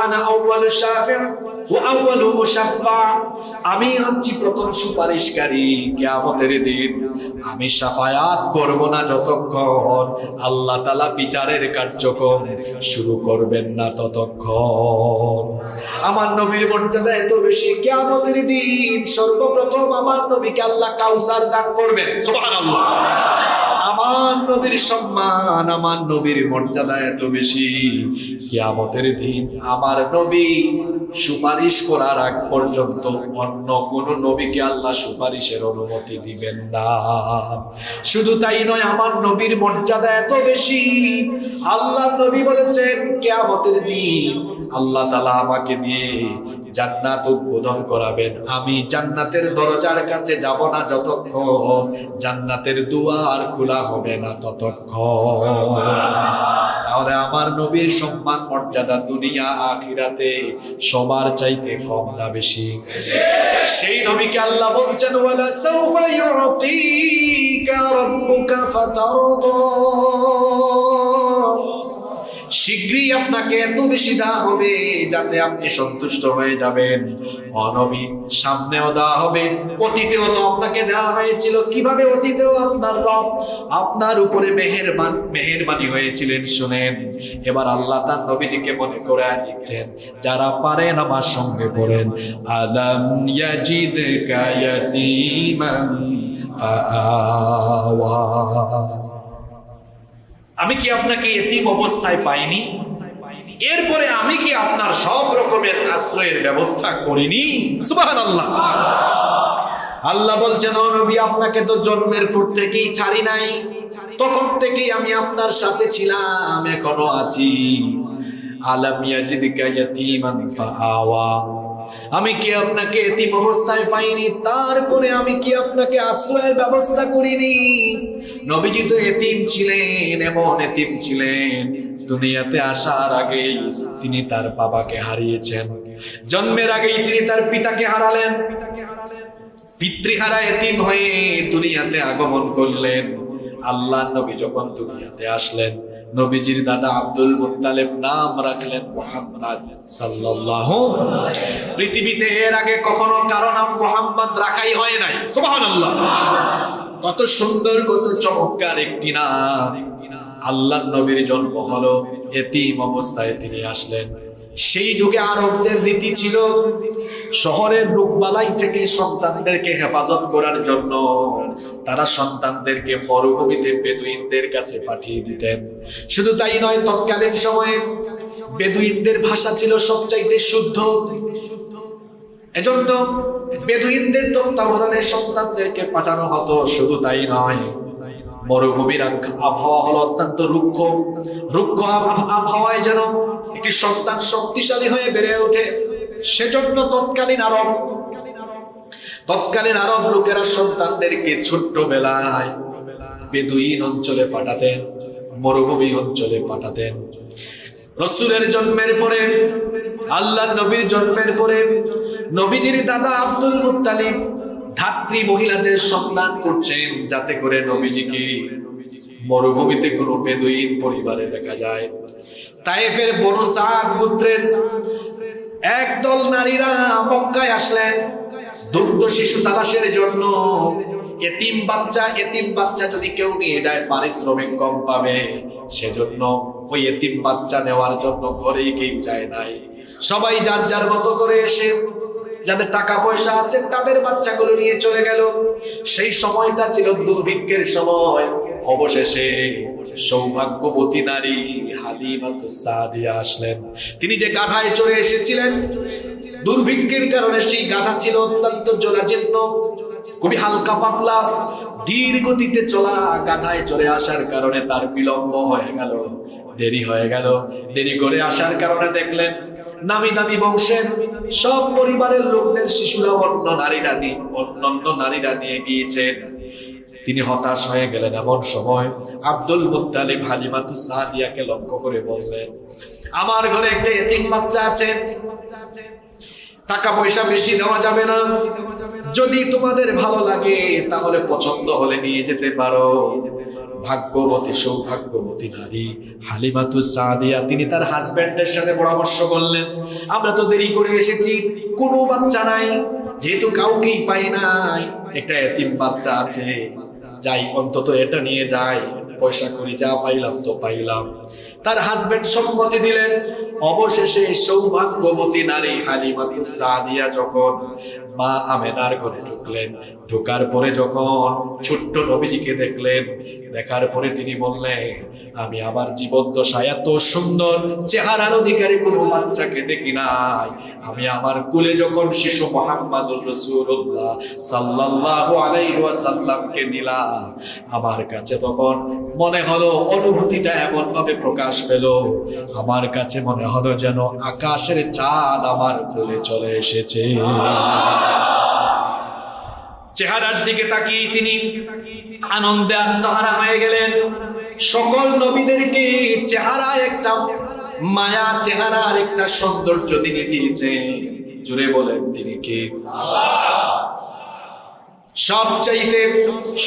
আনা আউয়ালু শাফি' ওয়া আউয়ালু মুশাফফা, আমি হচ্ছি প্রথম সুপারিশকারী। কিয়ামতের দিন আমি শাফায়াত করব না যতক্ষণ আল্লাহ তাআলা বিচারের কার্যক্রম শুরু করবেন না ততক্ষণ। আমার নবীর মর্যাদা এত বেশি, কিয়ামতের দিন সর্বপ্রথম আমার নবীকে আল্লাহ কাউসার দান করবেন। সুবহানাল্লাহ। আমার আমার নবীর সম্মান, আমার নবীর মর্যাদা এত বেশি, কিয়ামতের দিন আমার নবী সুপারিশ করার আগ পর্যন্ত অন্য কোন নবীকে আল্লাহ সুপারিশের অনুমতি দিবেন না। শুধু তাই নয়, আমার নবীর মর্যাদা এত বেশি, আল্লাহ নবী বলেছেন কিয়ামতের দিন আল্লাহ তাআলা আমাকে দিয়ে জান্নাত উদ্বোধন করাবেন। আমি জান্নাতের দরজার কাছে যাব না যতক্ষণ জান্নাতের দুয়ার খোলা হবে না ততক্ষণ। তাহলে আমার নবীর সম্মান মর্যাদা দুনিয়া আখিরাতে সবার চাইতে কম না বেশি? সেই নবীকে আল্লাহ বলছেন ওয়ালা সাউফা ইউতিকা রাব্বুকা ফাতারদা, শীঘ্রই আপনাকে এত বেশি দেওয়া হবে যাতে আপনি সন্তুষ্ট হয়ে যাবেন। নবী, সামনেও দেওয়া হবে, অতীতেও তো আপনাকে দেওয়া হয়েছিল। কিভাবে অতীতেও আপনার রব আপনার উপরে মেহেরবানি হয়েছিলেন শুনেন। এবার আল্লাহ তার নবীজিকে মনে করে দিচ্ছেন, যারা পারেন আমার সঙ্গে পড়েন, আলাম ইয়াজিদকা ইয়াতীমান ফাআওয়া, আমি কি আপনাকে এতিম অবস্থায় পাইনি? এরপরে আমি কি আপনার সব রকমের আশ্রয়ের ব্যবস্থা করিনি? সুবহানাল্লাহ। আল্লাহ বলছেন, ও নবী, আপনাকে তো জন্মের পর থেকেই ছাড়ি নাই, তখন থেকেই আমি আপনার সাথে ছিলাম, এখনো আছি। আলাম ইয়াজিদকা ইয়াতীমান ফাআওয়া, আমি কি আপনাকে এতিম অবস্থায় পাইনি, তারপরে আমি কি আপনাকে আশ্রয়ের ব্যবস্থা করিনি? নবীজি তো এতিম ছিলেন, এমন এতিম ছিলেন দুনিয়াতে আসার আগেই তিনি তার বাবাকে হারিয়েছেন, জন্মের আগেই তিনি তার পিতাকে হারালেন, পিতৃহারা এতিম হয়ে দুনিয়াতে আগমন করলেন। আল্লাহ নবী যখন দুনিয়াতে আসলেন, নবীজির দাদা আব্দুল মুত্তালিব নাম রাখলেন মুহাম্মদ সাল্লাল্লাহু। পৃথিবীতে এর আগে কখনো কারো নাম মুহাম্মদ রাখাই হয় নাই। সুবহানাল্লাহ। কত সুন্দর, কত চমৎকার একটি নাম। আল্লাহর নবীর জন্ম হলো, এতিম অবস্থায় তিনি আসলেন। সেই যুগে আরবদের রীতি ছিল, শহরের রোগবালাই থেকে সন্তানদেরকে হেফাজত করার জন্য তারা সন্তানদেরকে মরুভূমিতে বেদুইনদের কাছে পাঠিয়ে দিতেন। শুধু তাই নয়, তৎকালীন সময়ে বেদুইনদের ভাষা ছিল সবচাইতে শুদ্ধ, এজন্য বেদুইনদের তত্ত্বাবধানে সন্তানদেরকে পাঠানো হতো। শুধু তাই নয়, মরুভূমির আবহাওয়া হলো অত্যন্ত রুক্ষ আবহাওয়ায় যেন একটি সন্তান শক্তিশালী হয়ে বেড়ে ওঠে, সেজন্য তৎকালীন আরব লোকেরা সন্তানদেরকে ছোট্টবেলায় বেদুইন অঞ্চলে পাঠাতেন, মরুভূমি অঞ্চলে পাঠাতেন। রাসূলের জন্মের পরে, আল্লাহর নবীর জন্মের পরে, নবীজির দাদা আব্দুল মুত্তালিব ধাত্রী মহিলাদের সন্ধান করছেন, যাতে করে নবীজিকে মরুভূমিতে কোনো বেদুইন পরিবারে দেখা যায়। তায়েফের বনু সাদ গোত্রের একদল নারীরা মক্কায় আসলেন দুগ্ধ শিশু তালাশের জন্য। এতিম বাচ্চা যদি কেউ নিয়ে যায় পারিশ্রমিক কম পাবে, সেজন্য ওই এতিম বাচ্চা নেওয়ার জন্য ঘরেই কেউ যায় নাই। সবাই যার যার মতো করে এসে যাদের টাকা পয়সা আছে তাদের বাচ্চাগুলো নিয়ে চলে গেল। সেই সময়টা ছিল দুর্ভিক্ষের সময়। অবশেষে সৌভাগ্যবতী নারী হালিমাতুস সাদিয়া আসলেন। তিনি যে গাধায় চড়ে এসেছিলেন, দুর্ভিক্ষের কারণে সেই গাধা ছিল অত্যন্ত জরাজীর্ণ, খুবই হালকা পাতলা, ধীর গতিতে চলা গাধায় চড়ে আসার কারণে তার বিলম্ব হয়ে গেল, দেরি হয়ে গেল। দেরি করে আসার কারণে দেখলেন নামি দামি বংশের সব পরিবারের লোকদের শিশুরা অন্যান্য নারীরা নিয়ে গিয়েছেন। তিনি হতাশ হয়ে গেলেন। এমন সময় আব্দুল মুত্তালিব হালিমাতুস সাদিয়াকে লক্ষ্য করে বললেন, আমার ঘরে একটা এতিম বাচ্চা আছে, টাকা পয়সা বেশি দেওয়া যাবে না, যদি তোমাদের ভালো লাগে তাহলে পছন্দ হলে নিয়ে যেতে পারো। সৌভাগ্যবতী নারী হালিমাতুস সাদিয়া তিনি তার হাজবেন্ডের সাথে পরামর্শ করলেন, আমরা তো দেরি করে এসেছি, কোনো বাচ্চা নাই, যেহেতু কাউকেই পাই নাই, একটা এতিম বাচ্চা আছে, যাই অন্তত এটা নিয়ে যাই, পয়সা করি, যা পাইলাম তো পাইলাম। তার হাজবেন্ড সম্মতি দিলেন। অবশেষে সৌভাগ্যবতী নারী হালিমাতুস সাদিয়া যখন মা আমেনার ঘরে ঢুকলেন, ঢোকার পরে যখন ছোট্ট নবীজিকে দেখলেন, দেখার পরে তিনি বললেন, আমি আমার জীবদ্দশায় এত সুন্দর চেহারার অধিকারী কোনো বাচ্চাকে দেখি নাই। আমি আমার কুলে যখন শিশু মুহাম্মদুর রাসূলুল্লাহ সাল্লাল্লাহু আলাইহি ওয়াসাল্লামকে নিলাম, আমার কাছে তখন মনে হলো, অনুভূতিটা এমন ভাবে প্রকাশ পেল, আমার কাছে মনে হলো যেন আকাশের চাঁদ আমার কোলে চলে এসেছে। চেহারার দিকে তাকিয়ে তিনি আনন্দে আত্মহারা হয়ে গেলেন। সকল নবীদেরকে চেহারায় একটা মায়া, চেহারার একটা সৌন্দর্য তিনি দিয়েছেন। জুড়ে বলেন তিনি কে? সবচাইতে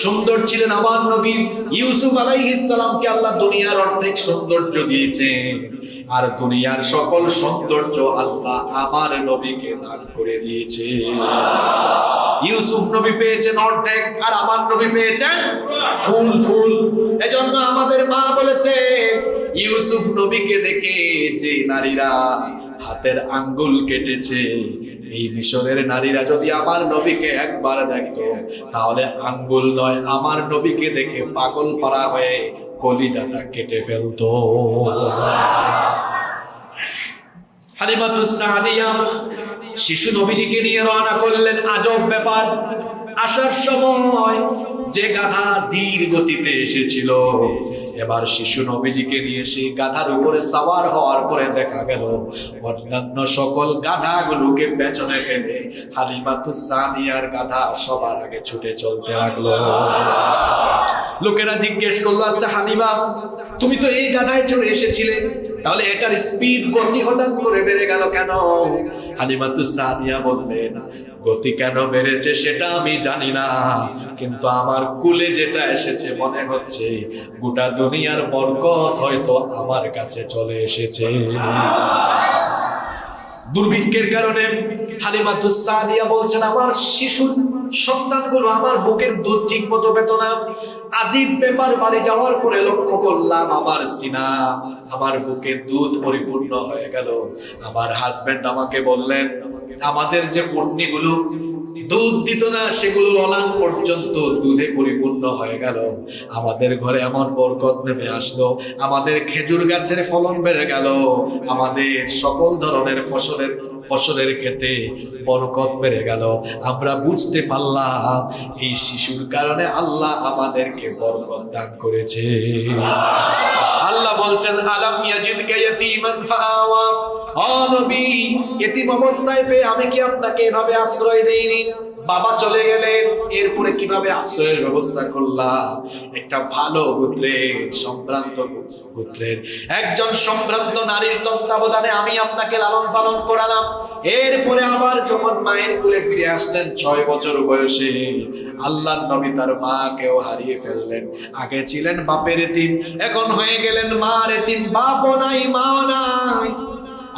সুন্দর ছিলেন আমার নবী ইউসুফ আলাইহিস সালামকে আল্লাহ দুনিয়ার অর্ধেক সৌন্দর্য দিয়েছেন, আর দুনিয়ার সকল সৌন্দর্য আল্লাহ আমার নবীকে দান করে দিয়েছে। ইউসুফ নবী পেয়েছেন অর্ধেক, আর আমার নবী পেয়েছেন ফুল ফুল। এজন্য আমাদের মা বলেছেন, ইউসুফ নবীকে দেখে যে নারীরা হাতের আঙ্গুল কেটেছে, এই মিশরের নারীরা যদি আমার নবীকে একবার দেখতো, তাহলে আঙ্গুল নয়, আমার নবীকে দেখে পাগল পারা হয়ে কলিজাটা কেটে ফেলতো। হালিমাতুস সাদিয়া শিশু নবীজিকে নিয়ে রওনা করলেন। আজব ব্যাপার, আসার সময় যে গাধা ধীর গতিতে এসেছিল, এবার শিশু নবীজিকে নিয়ে সেই গাধার উপরে সাওয়ার হওয়ার পরে দেখা গেল অন্যান্য সকল গাধাগুলোকে পেছনে ফেলে হালিমাতুস সাদিয়ার গাধা সবার আগে ছুটে চলতে লাগলো। লোকেরা জিজ্ঞেস করলো, আচ্ছা হালিমা, তুমি তো এই গাধায় চড়ে এসেছিলে, তাহলে এটার স্পিড গতি হঠাৎ করে বেড়ে গেল কেন? হালিমাতুস সাদিয়া বললেন, গতি কেন বেড়েছে সেটা আমি জানি না, কিন্তু আমার কুলে যেটা এসেছে মনে হচ্ছে গোটা দুনিয়ার বরকত হয়তো আমার কাছে চলে এসেছে। দুর্ভিক্ষের কারণে হালিমাতুস সাদিয়া বলছেন, আমার শিশু সন্তানগুলো আমার বুকের দুধ ঠিক মতো পেত না। আজীব ব্যাপার, বাড়ি যাওয়ার পরে লক্ষ্য করলাম আমার সিনা, আমার বুকে দুধ পরিপূর্ণ হয়ে গেল। আমার হাজবেন্ড আমাকে বললেন, আমাদের যে পত্নীগুলো দুধ দিত না, সেগুলো অলান পর্যন্ত দুধে পরিপূর্ণ হয়ে গেল। আমাদের ঘরে এমন বরকত নেমে আসলো, আমাদের খেজুর গাছের ফলন বেড়ে গেল, আমাদের সকল ধরনের ফসলের ক্ষেতে বরকত বেড়ে গেল। আমরা বুঝতে পারলাম এই শিশুর কারণে আল্লাহ আমাদেরকে বরকত দান করেছে। আল্লাহ বলছেন, আলাম ইয়াজিদকা ইয়াতীমান ফাআওয়া, ও নবী, এতিম অবস্থায় পেয়ে আমি কি আপনাকে এভাবে আশ্রয় দেইনি? বাবা চলে গেলেন, এরপরে কিভাবে আশ্রয়ের ব্যবস্থা করলাম? একটা ভালো গোত্রের, সম্ভ্রান্ত গোত্রের একজন সম্ভ্রান্ত নারীর তত্ত্বাবধানে আমি আপনাকে লালন পালন করালাম। এরপরে আবার যখন মায়ের কোলে ফিরে আসলেন 6 বছর বয়সে, আল্লাহর নবী তার মাকেও হারিয়ে ফেললেন। আগে ছিলেন বাপের এতিম, এখন হয়ে গেলেন মার এতিম। বাপও নাই, মাও নাই,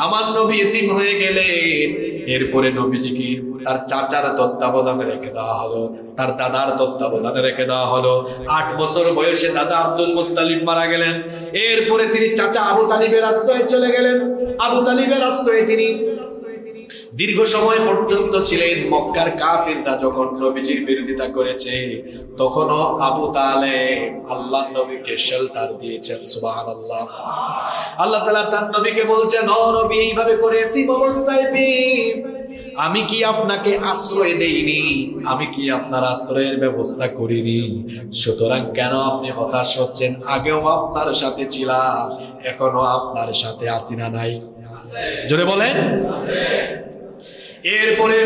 আমার নবী এতিম হয়ে গেলেন। এরপরে নবীজিকে তার চাচার তত্ত্বাবধানে রেখে দেওয়া হলো, তার দাদার তত্ত্বাবধানে রেখে দেওয়া হলো। 8 বছর বয়সে দাদা আব্দুল মুত্তালিব মারা গেলেন। এরপরে তিনি চাচা আবু তালিবের আশ্রয়ে চলে গেলেন। আবু তালিবের আশ্রয়ে তিনি দীর্ঘ সময় পর্যন্ত ছিলেন। মক্কার কাফিররা যখন নবীজির বিরোধিতা করেছে, তখনও আবু তালেব আল্লাহর নবীকে শেল্টার দিয়েছেন। সুবহানাল্লাহ। আল্লাহ তাআলা তার নবীকে বলছেন, ও নবী, এইভাবে করে এতিম অবস্থায় আমি কি আপনাকে আশ্রয় দেইনি? আমি কি আপনার আশ্রয়ের ব্যবস্থা করিনি? সুতরাং কেন আপনি হতাশ হচ্ছেন? আগেও আপনার সাথে ছিলাম, এখনো আপনার সাথে আছি না নাই? জোরে বলেন। এরপরে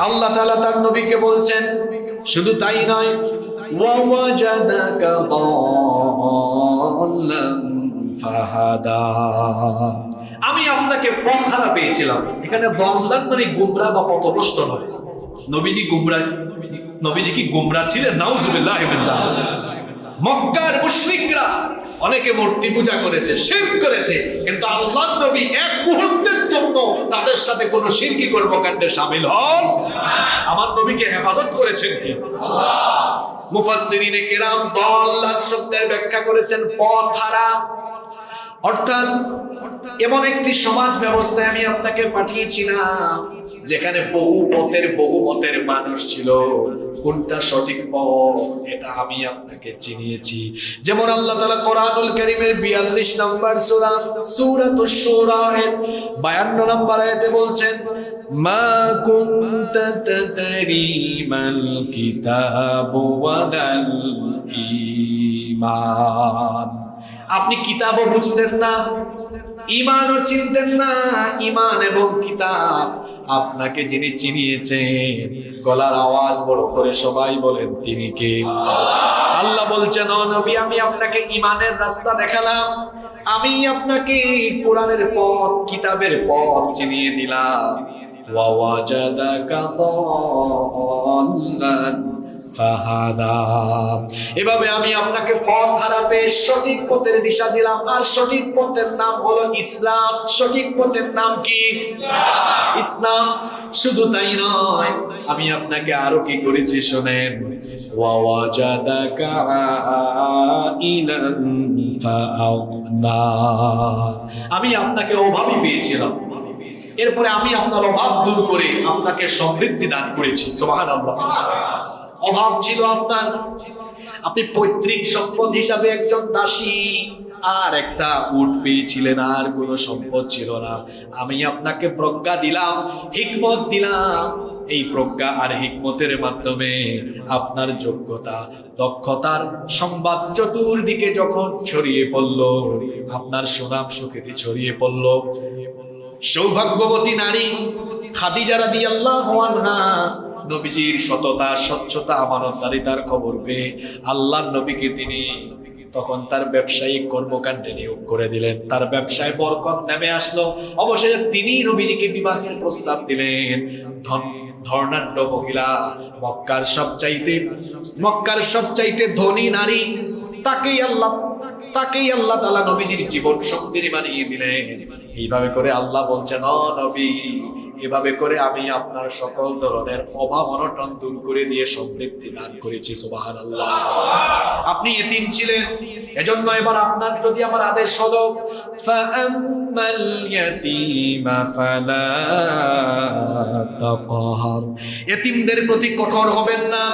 আল্লাহ তাআলা তার নবীকে বলছেন, শুধু তাই নয়, ওয়াজাদাকা দাল্লান ফাহাদা, আমি আপনাকে পথহারা পেয়েছিলাম। এখানে দল্লান মানে গুমরা বা পথভ্রষ্ট নয়। নবীজি কি গুমরা ছিলেন? নাউজুবিল্লাহি মিন যালিক। মক্কার মুশরিকরা অনেকে মূর্তি পূজা করেছে, শিরক করেছে, কিন্তু আল্লাহর নবী এক মুহূর্তের জন্য তাদের সাথে কোনো শিরকি কর্মকাণ্ডে শামিল হন। আমার নবীকে হেফাজত করেছেন কে? আল্লাহ। মুফাসসিরিনে কেরাম দল্লান শব্দের ব্যাখ্যা করেছেন পথহারা, অর্থাৎ এমন একটি সমাজ ব্যবস্থায় আমি আপনাকে পাঠিয়েছিলাম যেখানে বহু মতের মানুষ ছিল, কোনটা সঠিক পথ এটা আমি আপনাকে চিনিয়েছি। যেমন আল্লাহ তাআলা কোরআনুল কারীমের 42 নম্বর সূরা সূরাতুশ শূরা এর 52 নম্বর আয়াতে বলছেন, মা কুনতা তাদরি মাল কিতাবু ওয়ালাল ঈমান। আপনি কিতাবও বুঝতেন না, ঈমানও চিনতেন না। ঈমান এবং কিতাব আপনাকে যিনি চিনিয়েছেন, গলার আওয়াজ বড় করে সবাই বলেন তিনি কে? আল্লাহ বলছেন, ও নবী, আমি আপনাকে ঈমানের রাস্তা দেখালাম, আমি আপনাকে কোরআনের পথ, কিতাবের পথ চিনিয়ে দিলাম। ওয়া ওয়াজাদাকা দাল্লান ফাহাদা। এভাবে আমি আপনাকে পথ হারাবে সঠিক পথের দিশা দিলাম। আর সঠিক পথের নাম হলো ইসলাম। সঠিক পথের নাম কি? ইসলাম। শুধু তাই নয়, আমি আপনাকে আরো কি করেছি শোনেন, ওয়া ওয়াজাদাকা আইলান ফাআগনা। আমি আপনাকে অভাবী পেয়েছিলাম, এরপরে আমি আপনার অভাব দূর করে আপনাকে সমৃদ্ধি দান করেছি। সুবহানাল্লাহ। অভাব ছিল আপনার, আপনি পৈতৃক সম্পদ হিসাবে একজন দাসী আর একটা উট পেয়েছিলেন, আর কোনো সম্পদ ছিল না। আমি আপনাকে প্রজ্ঞা দিলাম, হিকমত দিলাম। এই প্রজ্ঞা আর হিকমতের মাধ্যমে আপনার যোগ্যতা, দক্ষতার সংবাদ চতুর্দিকে যখন ছড়িয়ে পড়ল, আপনার সুনাম সুখ্যাতি ছড়িয়ে পড়ল, সৌভাগ্যবতী নারী খাদিজা রাদিয়াল্লাহু আনহা নবীজির সততা, স্বচ্ছতা, আমানতদারিতার খবর পেয়ে আল্লাহর নবীকে তিনি তখন তার ব্যবসায়িক কর্মকাণ্ডে নিয়োগ করে দিলেন। তার ব্যবসায় বরকত নেমে আসলো। অবশেষে তিনি নবীজিকে বিবাহের প্রস্তাব দিলেন। ধর্নাঢ্য মহিলা, মক্কার সবচাইতে ধনী নারী, তাকেই আল্লাহ তাআলা নবীজির জীবন সঙ্গিনী বানিয়ে দিলেন। এইভাবে করে আল্লাহ বলছেন, ও নবী, এভাবে করে আমি আপনার সকল ধরনের অভাব অনটন দূর করে দিয়ে সমৃদ্ধি দান করেছি। সুবহানাল্লাহ। আপনি এতিম ছিলেন, এজন্য এবার আপনার প্রতি আমার আদেশ হলো, ফাআম্মাল ইয়াতীমা ফালা তাকহার। এতিমদের প্রতি কঠোর হবেন না,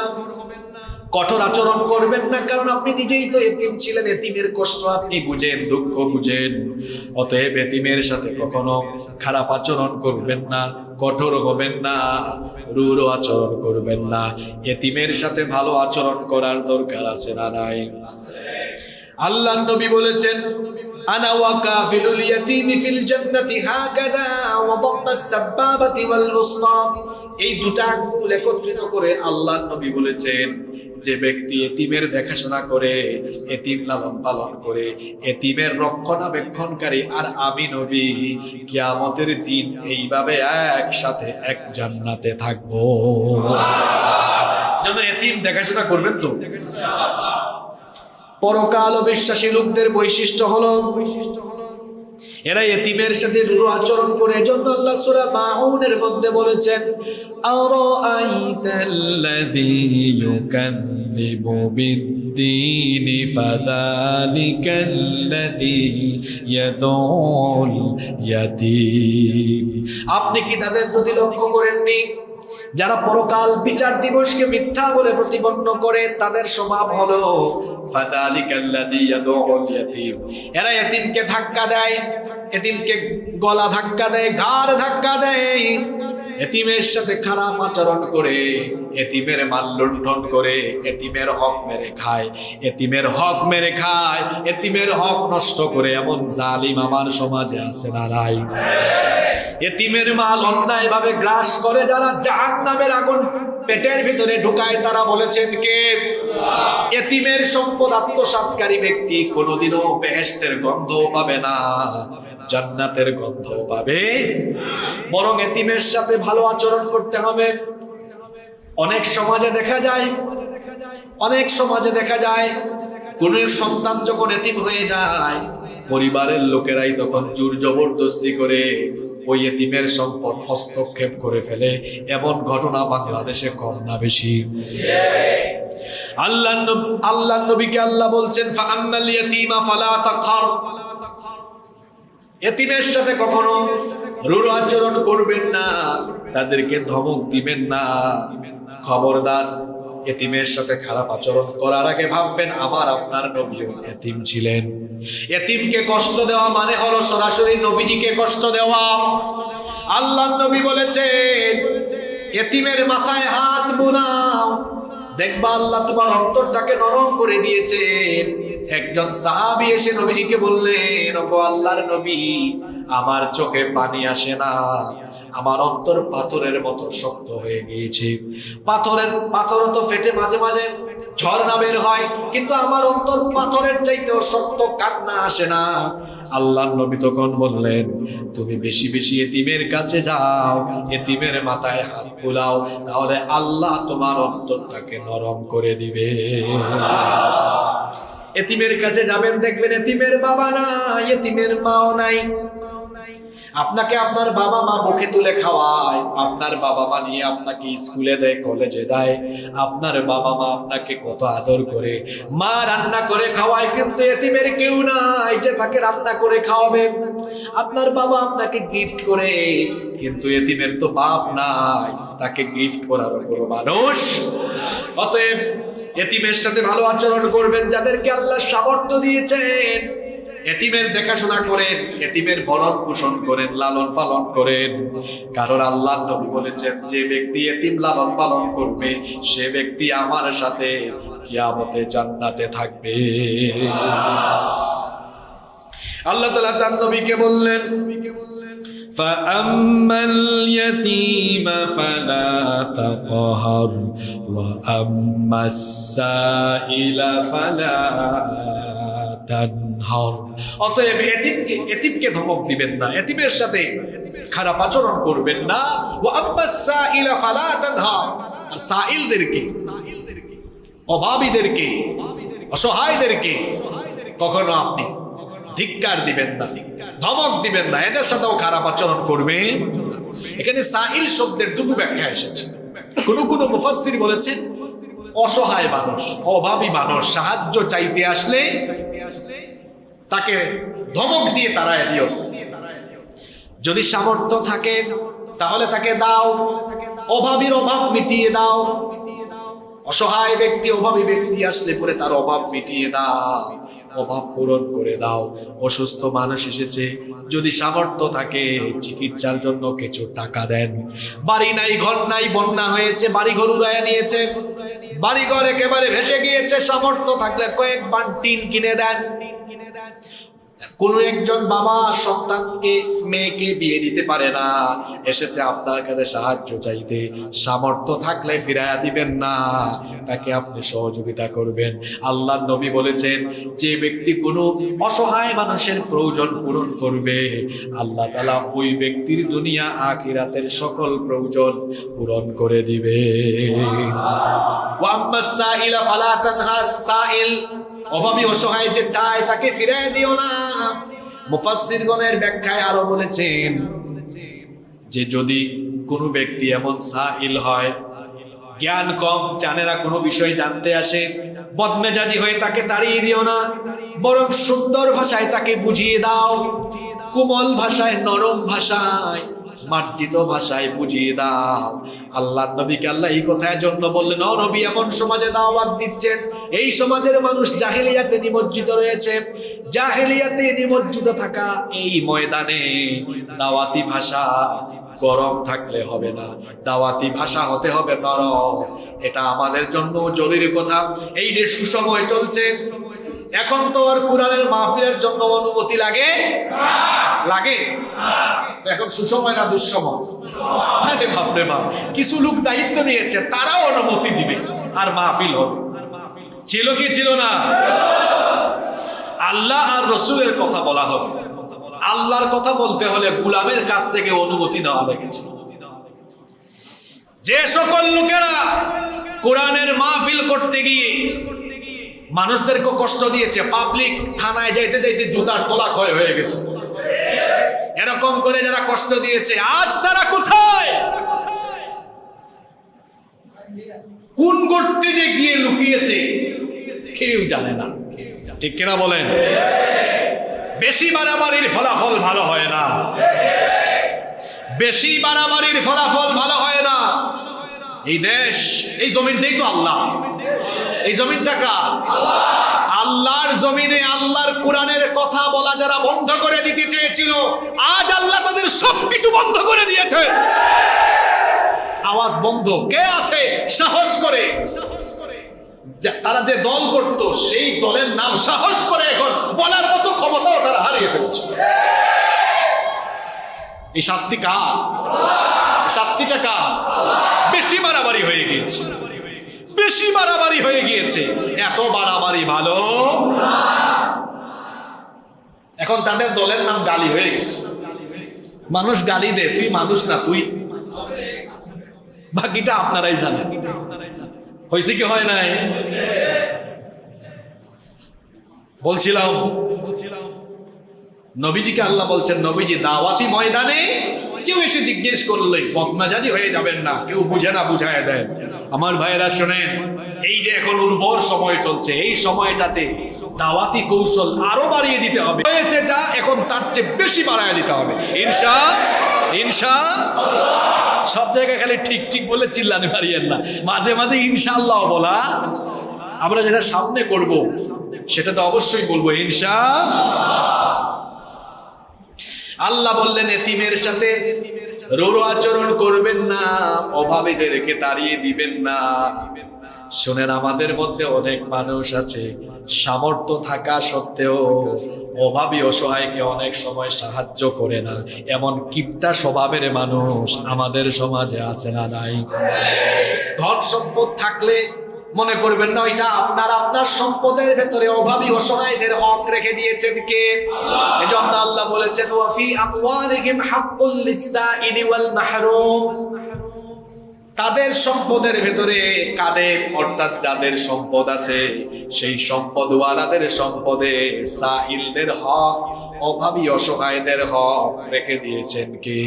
কঠোর আচরণ করবেন না, কারণ আপনি নিজেই তো এতিম ছিলেন। এতিমের কষ্ট আপনি বুঝেন, দুঃখ বুঝেন। অতএব এতিমের সাথে কখনো খারাপ আচরণ করবেন না, কঠোর হবেন না, রূঢ় আচরণ করবেন না। এতিমের সাথে ভালো আচরণ করার দরকার আছে না নাই? আল্লাহর নবী বলেছেন, আনা ওয়া কাফিলুল ইয়াতীমি ফিল জান্নাতি হাকাযা ওয়া দাম্মাস সাব্বাবাতি ওয়াল উসতা। এই দুটা আঙ্গুল একত্রিত করে আল্লাহর নবী বলেছেন, যে ব্যক্তি এতিমের দেখাশোনা করে, এতিম লালন পালন করে, এতিমের রক্ষণাবেক্ষণকারী, আর আমি নবী কিয়ামতের দিন এইভাবে একসাথে এক জান্নাতে থাকবো। যেন এতিম দেখাশোনা করবেন তো। পরকাল বিশ্বাসী লোকদের বৈশিষ্ট্য হলো এরা এতিমের সাথে রূঢ় আচরণ করে। এজন্য আল্লাহ সূরা মাউনের মধ্যে বলেছেন, আরাআইতাল্লাযী ইউকাযযিবু বিদ্দীনি ফাযালিকাল্লাযী ইয়াদউল ইয়াতীম। আপনি কি তাদের প্রতি লক্ষ্য করেননি যারা পরকাল বিচার দিবসকে মিথ্যা বলে প্রতিপন্ন করে? তাদের স্বভাব হলো ফাযালিকাল্লাযী ইয়াদউল ইয়াতীম। এরা এতিমকে ধাক্কা দেয়, এতিমকে গলা ধাক্কা দেয়, ঘাড় ধাক্কা দেয়, এতিমের সাথে খারাপ আচরণ করে, এতিমের মাল লুণ্ঠন করে, এতিমের হক মেরে খায়, এতিমের হক মেরে খায়, এতিমের হক নষ্ট করে। এমন জালিম আমার সমাজে আছে না নাই? এতিমের মাল অন্যায় ভাবে গ্রাস করে যারা, জাহান্নামের আগুন পেটের ভিতরে ঢুকায়, তারা বলেছেন কে? এতিমের সম্পদ আত্মসাৎকারী ব্যক্তি কোনোদিনও বেহেশতের গন্ধ পাবে না, জান্নাতের গন্ধ পাবে। বরং এতিমের সাথে ভালো আচরণ করতে হবে। অনেক সমাজে দেখা যায় কোন সন্তান যখন এতিম হয়ে যায়, পরিবারের লোকেরাই তখন জোর জবরদস্তি করে ওই এতিমের সম্পদ হস্তক্ষেপ করে ফেলে। এমন ঘটনা বাংলাদেশে কম না বেশি? আল্লাহ নবীকে আল্লাহ বলছেন, ফাআম্মাল ইয়াতীমা ফালা তাকহার। এতিমের সাথে কখনো রূঢ় আচরণ করবেন না, তাদেরকে ধমক দিবেন না। খবরদার, এতিমের সাথে খারাপ আচরণ করার আগে ভাববেন আমার আপনার নবীও এতিম ছিলেন। এতিমকে কষ্ট দেওয়া মানে হলো সরাসরি নবীজিকে কষ্ট দেওয়া। আল্লাহর নবী বলেছেন এতিমের মাথায় হাত বুলাও, দেখবা আল্লাহ তোমার অন্তরটাকে নরম করে দিয়েছেন। একজন সাহাবী এসে নবীজিকে বললেন, ওগো আল্লাহর নবী, আমার চোখে পানি আসে না, আমার অন্তর পাথরের মতো শক্ত হয়ে গিয়েছে। পাথরও তো ফেটে মাঝে মাঝে ঝর্ণা বের হয়, কিন্তু আমার অন্তর পাথরের চাইতেও শক্ত, কান্না আসে না। আল্লাহর নবী তখন বললেন, তুমি বেশি বেশি এতিমের কাছে যাও, এতিমের মাথায় হাত বুলাও, তাহলে আল্লাহ তোমার অন্তরটাকে নরম করে দিবে। এতিমের কাছে যাবেন, দেখবেন এতিমের বাবা নাই, এতিমের মাও নাই। আপনাকে আপনার বাবা মা মুখে তুলে খাওয়ায়, আপনার বাবা মা নিয়ে আপনাকে স্কুলে দেয়, কলেজে দেয়, আপনার বাবা মা আপনাকে কত আদর করে, মা রান্না করে খাওয়ায়, কিন্তু এতিমের কেউ নাই যে তাকে রান্না করে খাওয়াবে। আপনার বাবা আপনাকে গিফট করে, কিন্তু এতিমের তো বাপ নাই, তাকে গিফট করার কোনো মানুষ। অতএব এতিমের সাথে ভালো আচরণ করবেন, যাদেরকে আল্লাহ সামর্থ্য দিয়েছেন। এতিমের দেখাশোনা করেন, এতিমের ভরণ পোষণ করেন, লালন পালন করেন। কারণ আল্লাহর নবী বলেছেন, যে ব্যক্তি এতিম লালন পালন করবে, সে ব্যক্তি আমার সাথে কিয়ামতে জান্নাতে থাকবে। আল্লাহ তাআলা তার নবীকে বললেন, فَأَمَّا الْيَتِيمَ فَلَا تَقْهَرْ وَأَمَّا السَّائِلَ فَلَا تَنْهَرْ। অতএব এতিমকে ধমক দিবেন না, এতিমের সাথে খারাপ আচরণ করবেন না। وَأَمَّا السَّائِلَ فَلَا تَنْهَرْ। আর সাইলদেরকে, অভাবীদেরকে, অসহায়দেরকে কখনো আপনি ধিক্কার দিবেন না, ধমক দিবেন না, এদের সাথেও খারাপ আচরণ করবেন। এখানে সাইল শব্দের দুটো ব্যাখ্যা এসেছে। কোন মুফাসসির বলেছেন, অসহায় মানুষ, অভাবী মানুষ সাহায্য চাইতে আসলে তাকে ধমক দিয়ে তাড়ায় দিও। যদি সামর্থ্য থাকে তাহলে তাকে দাও, অভাবীর অভাব মিটিয়ে দাও। অসহায় ব্যক্তি, অভাবী ব্যক্তি আসলে পরে তার অভাব মিটিয়ে দাও, অভাব পূরণ করে দাও। অসুস্থ মানুষ এসেছে, যদি সামর্থ্য থাকে চিকিৎসার জন্য কিছু টাকা দেন। বাড়ি নাই, ঘর নাই, বন্যা হয়েছে, বাড়ি ঘর উড়ায় নিয়েছে, বাড়ি ঘর একেবারে ভেসে গিয়েছে, সামর্থ্য থাকলে কয়েক বান টিন কিনে দেন। কোন একজন বাবা সন্তানকে, মেয়েকে বিয়ে দিতে পারে না, এসেছে আপনার কাছে সাহায্য চাইতে, সামর্থ্য থাকলে ফিরাইয়া দিবেন না, তাকে আপনি সহযোগিতা করবেন। আল্লাহর নবী বলেছেন, যে ব্যক্তি কোনো অসহায় মানুষের প্রয়োজন পূরণ করবে, আল্লাহ তাআলা ওই ব্যক্তির দুনিয়া আখিরাতের সকল প্রয়োজন পূরণ করে দিবে। ওয়া আম্মাস সাইলা ফালা তানহার। সাইল অভাবী অসহায় যে চায় তাকে ফিরিয়ে দিও না। মুফাসসিরগণের ব্যাখ্যায় আরো বলেছেন যে যদি কোনো ব্যক্তি এমন সাইল হয়, জ্ঞান কম, জানে না, কোনো বিষয় জানতে আসে, বদমেজাজি হয়ে তাকে তাড়িয়ে দিও না, বরং সুন্দর ভাষায় তাকে বুঝিয়ে দাও, কোমল ভাষায়, নরম ভাষায়, মার্জিত ভাষায় বুঝিয়ে দাও। আল্লাহর নবীকে আল্লাহ এই কথার জন্য বললেন, ও নবী, এমন সমাজে দাওয়াত দিচ্ছেন, এই সমাজের মানুষ জাহেলিয়াতে নিমজ্জিত রয়েছে। জাহেলিয়াতে নিমজ্জিত থাকা এই ময়দানে দাওয়াতি ভাষা গরম থাকলে হবে না, দাওয়াতি ভাষা হতে হবে নরম। এটা আমাদের জন্য জরুরি কথা। এই যে সুসময় চলছে, এখন তো আর কোরআনের মাহফিলের জন্য অনুমতি লাগে লাগে এখন সুসময় না দুঃসময়? আরে বাপ রে বাপ, কিছু লোক দায়িত্ব নিয়েছে, তারাও অনুমতি দিবে আর মাহফিল হবে। ছিল কি ছিল না? আল্লাহ আর রসুলের কথা বলা হবে। আল্লাহর কথা বলতে হলে গোলামের কাছ থেকে অনুমতি নেওয়া লেগেছে। যে সকল লোকেরা কোরআনের মাহফিল করতে গিয়ে মানুষদেরকে কষ্ট দিয়েছে, পাবলিক থানায় যাইতে যাইতে জুতার তোলা ক্ষয় হয়ে গেছে, এরকম করে যারা কষ্ট দিয়েছে, আজ তারা কোথায়, কোন গর্তে যে গিয়ে লুকিয়েছে কেউ জানে না। ঠিক কিনা বলেন? বেশি মারামারির ফলাফল ভালো হয় না, বেশি মারামারির ফলাফল ভালো হয় না। এই দেশ, এই জমিনটাই তো আল্লাহ। এই জমিনটা কার? আল্লাহর জমিনে আল্লাহর কোরআনের কথা বলা যারা বন্ধ করে দিতে চেয়েছিল, আজ আল্লাহ তাদের সবকিছু বন্ধ করে দিয়েছে। আওয়াজ বন্ধ। কে আছে সাহস করে? তারা যে দল করত সেই দলের নাম সাহস করে এখন বলার মতো ক্ষমতাও তারা হারিয়ে ফেলছে। এই শাস্তি কার? শাস্তিটা কার? বেশি বাড়াবাড়ি হয়ে গিয়েছে, বেশি বাড়াবাড়ি হয়ে গিয়েছে। এত বাড়াবাড়ি ভালো। এখন তাদের দলের নাম গালি হয়ে গেছে। মানুষ গালি দে, তুই মানুষ না, তুই। বাকিটা আপনারাই জানেন। হয়েছে কি হয় নাই? বলছিলাম নবীজিকে আল্লাহ বলছেন, নবীজি দাওয়াতি ময়দানে কেউ এসে জিজ্ঞেস করলে বদমেজাজি হয়ে যাবেন না, কেউ বুঝে না বুঝায় দেন। আমার ভাইয়েরা শোনেন, এই যে এখন উর্বর সময় চলছে, এই সময়টাতে দাওয়াতি কৌশল আরো বাড়িয়ে দিতে হবে। হয়েছে যা, এখন তার চেয়ে বেশি বাড়ায় দিতে হবে। ইনশাআল্লাহ। সব জায়গায় খালি ঠিক ঠিক বলে চিল্লানি মারিয়েন না, মাঝে মাঝে ইনশাআল্লাহ বলা। আমরা যেটা সামনে করব সেটা তো অবশ্যই বলবো ইনশাআল্লাহ। আল্লাহ বললেন এতিমের সাথে রূঢ় আচরণ করবেন না, অভাবীদেরকে তাড়িয়ে দিবেন না। শোনেন, আমাদের মধ্যে অনেক মানুষ আছে সামর্থ্য থাকা সত্ত্বেও অভাবী অসহায়কে অনেক সময় সাহায্য করে না। এমন কিপটা স্বভাবের মানুষ আমাদের সমাজে আছে না নাই? ধন সম্পদ থাকলে মনে করবেন না ওইটা আপনার সম্পদের ভেতরে অভাবী অসহায়দের হক রেখে দিয়েছেন কে? এজন্য আল্লাহ বলেছেন ওয়াফি আমওয়ালিহিম হাক্কুল লিসসাইলি ওয়াল মাহরুম। তাদের সম্পদের ভেতরে কাদের, অর্থাৎ যাদের সম্পদ আছে সেই সম্পদওয়ালাদের সম্পদে সাইলদের হক, অভাবী অসহায়দের হক রেখে দিয়েছেন কে?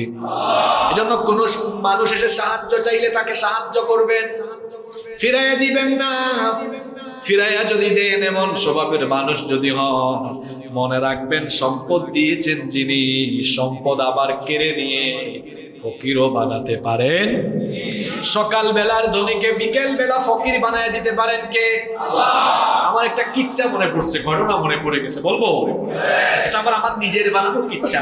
এজন্য কোন মানুষ এসে সাহায্য চাইলে তাকে সাহায্য করবেন, ফিরাইয়া দিবেন না। ফিরাইয়া যদি দেন এমন স্বভাবের মানুষ যদি হন, মনে রাখবেন সম্পদ দিয়েছেন যিনি, সম্পদ আবার কেড়ে নিয়ে ফকিরও বানাতে পারেন। সকাল বেলার ধনীকে বিকেল বেলা ফকির বানায় দিতে পারেন কে? আমার একটা কিচ্ছা মনে পড়ছে, ঘটনা মনে পড়ে গেছে, বলবো? এটা আমার নিজের বানানো কিচ্ছা।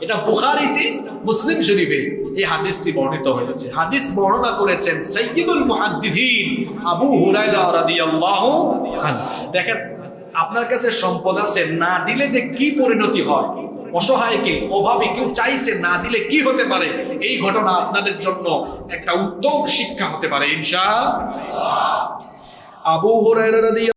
এটা বুখারীতে, মুসলিম শরীফে এই হাদিসটি বর্ণিত হয়েছে। হাদিস বর্ণনা করেছেন সাইয়্যিদুল মুহাদ্দিসিন আবু হুরায়রা রাদিয়াল্লাহু আনহু। দেখেন, আপনার কাছে সম্পদ আছে, না দিলে যে কি পরিণতি হয়, অসহায়কে, অভাবী কেউ চাইছে না দিলে কি হতে পারে, এই ঘটনা আপনাদের জন্য একটা উত্তম শিক্ষা হতে পারে ইনশাআল্লাহ। আবু হুরায়রা রাদিয়াল্লাহু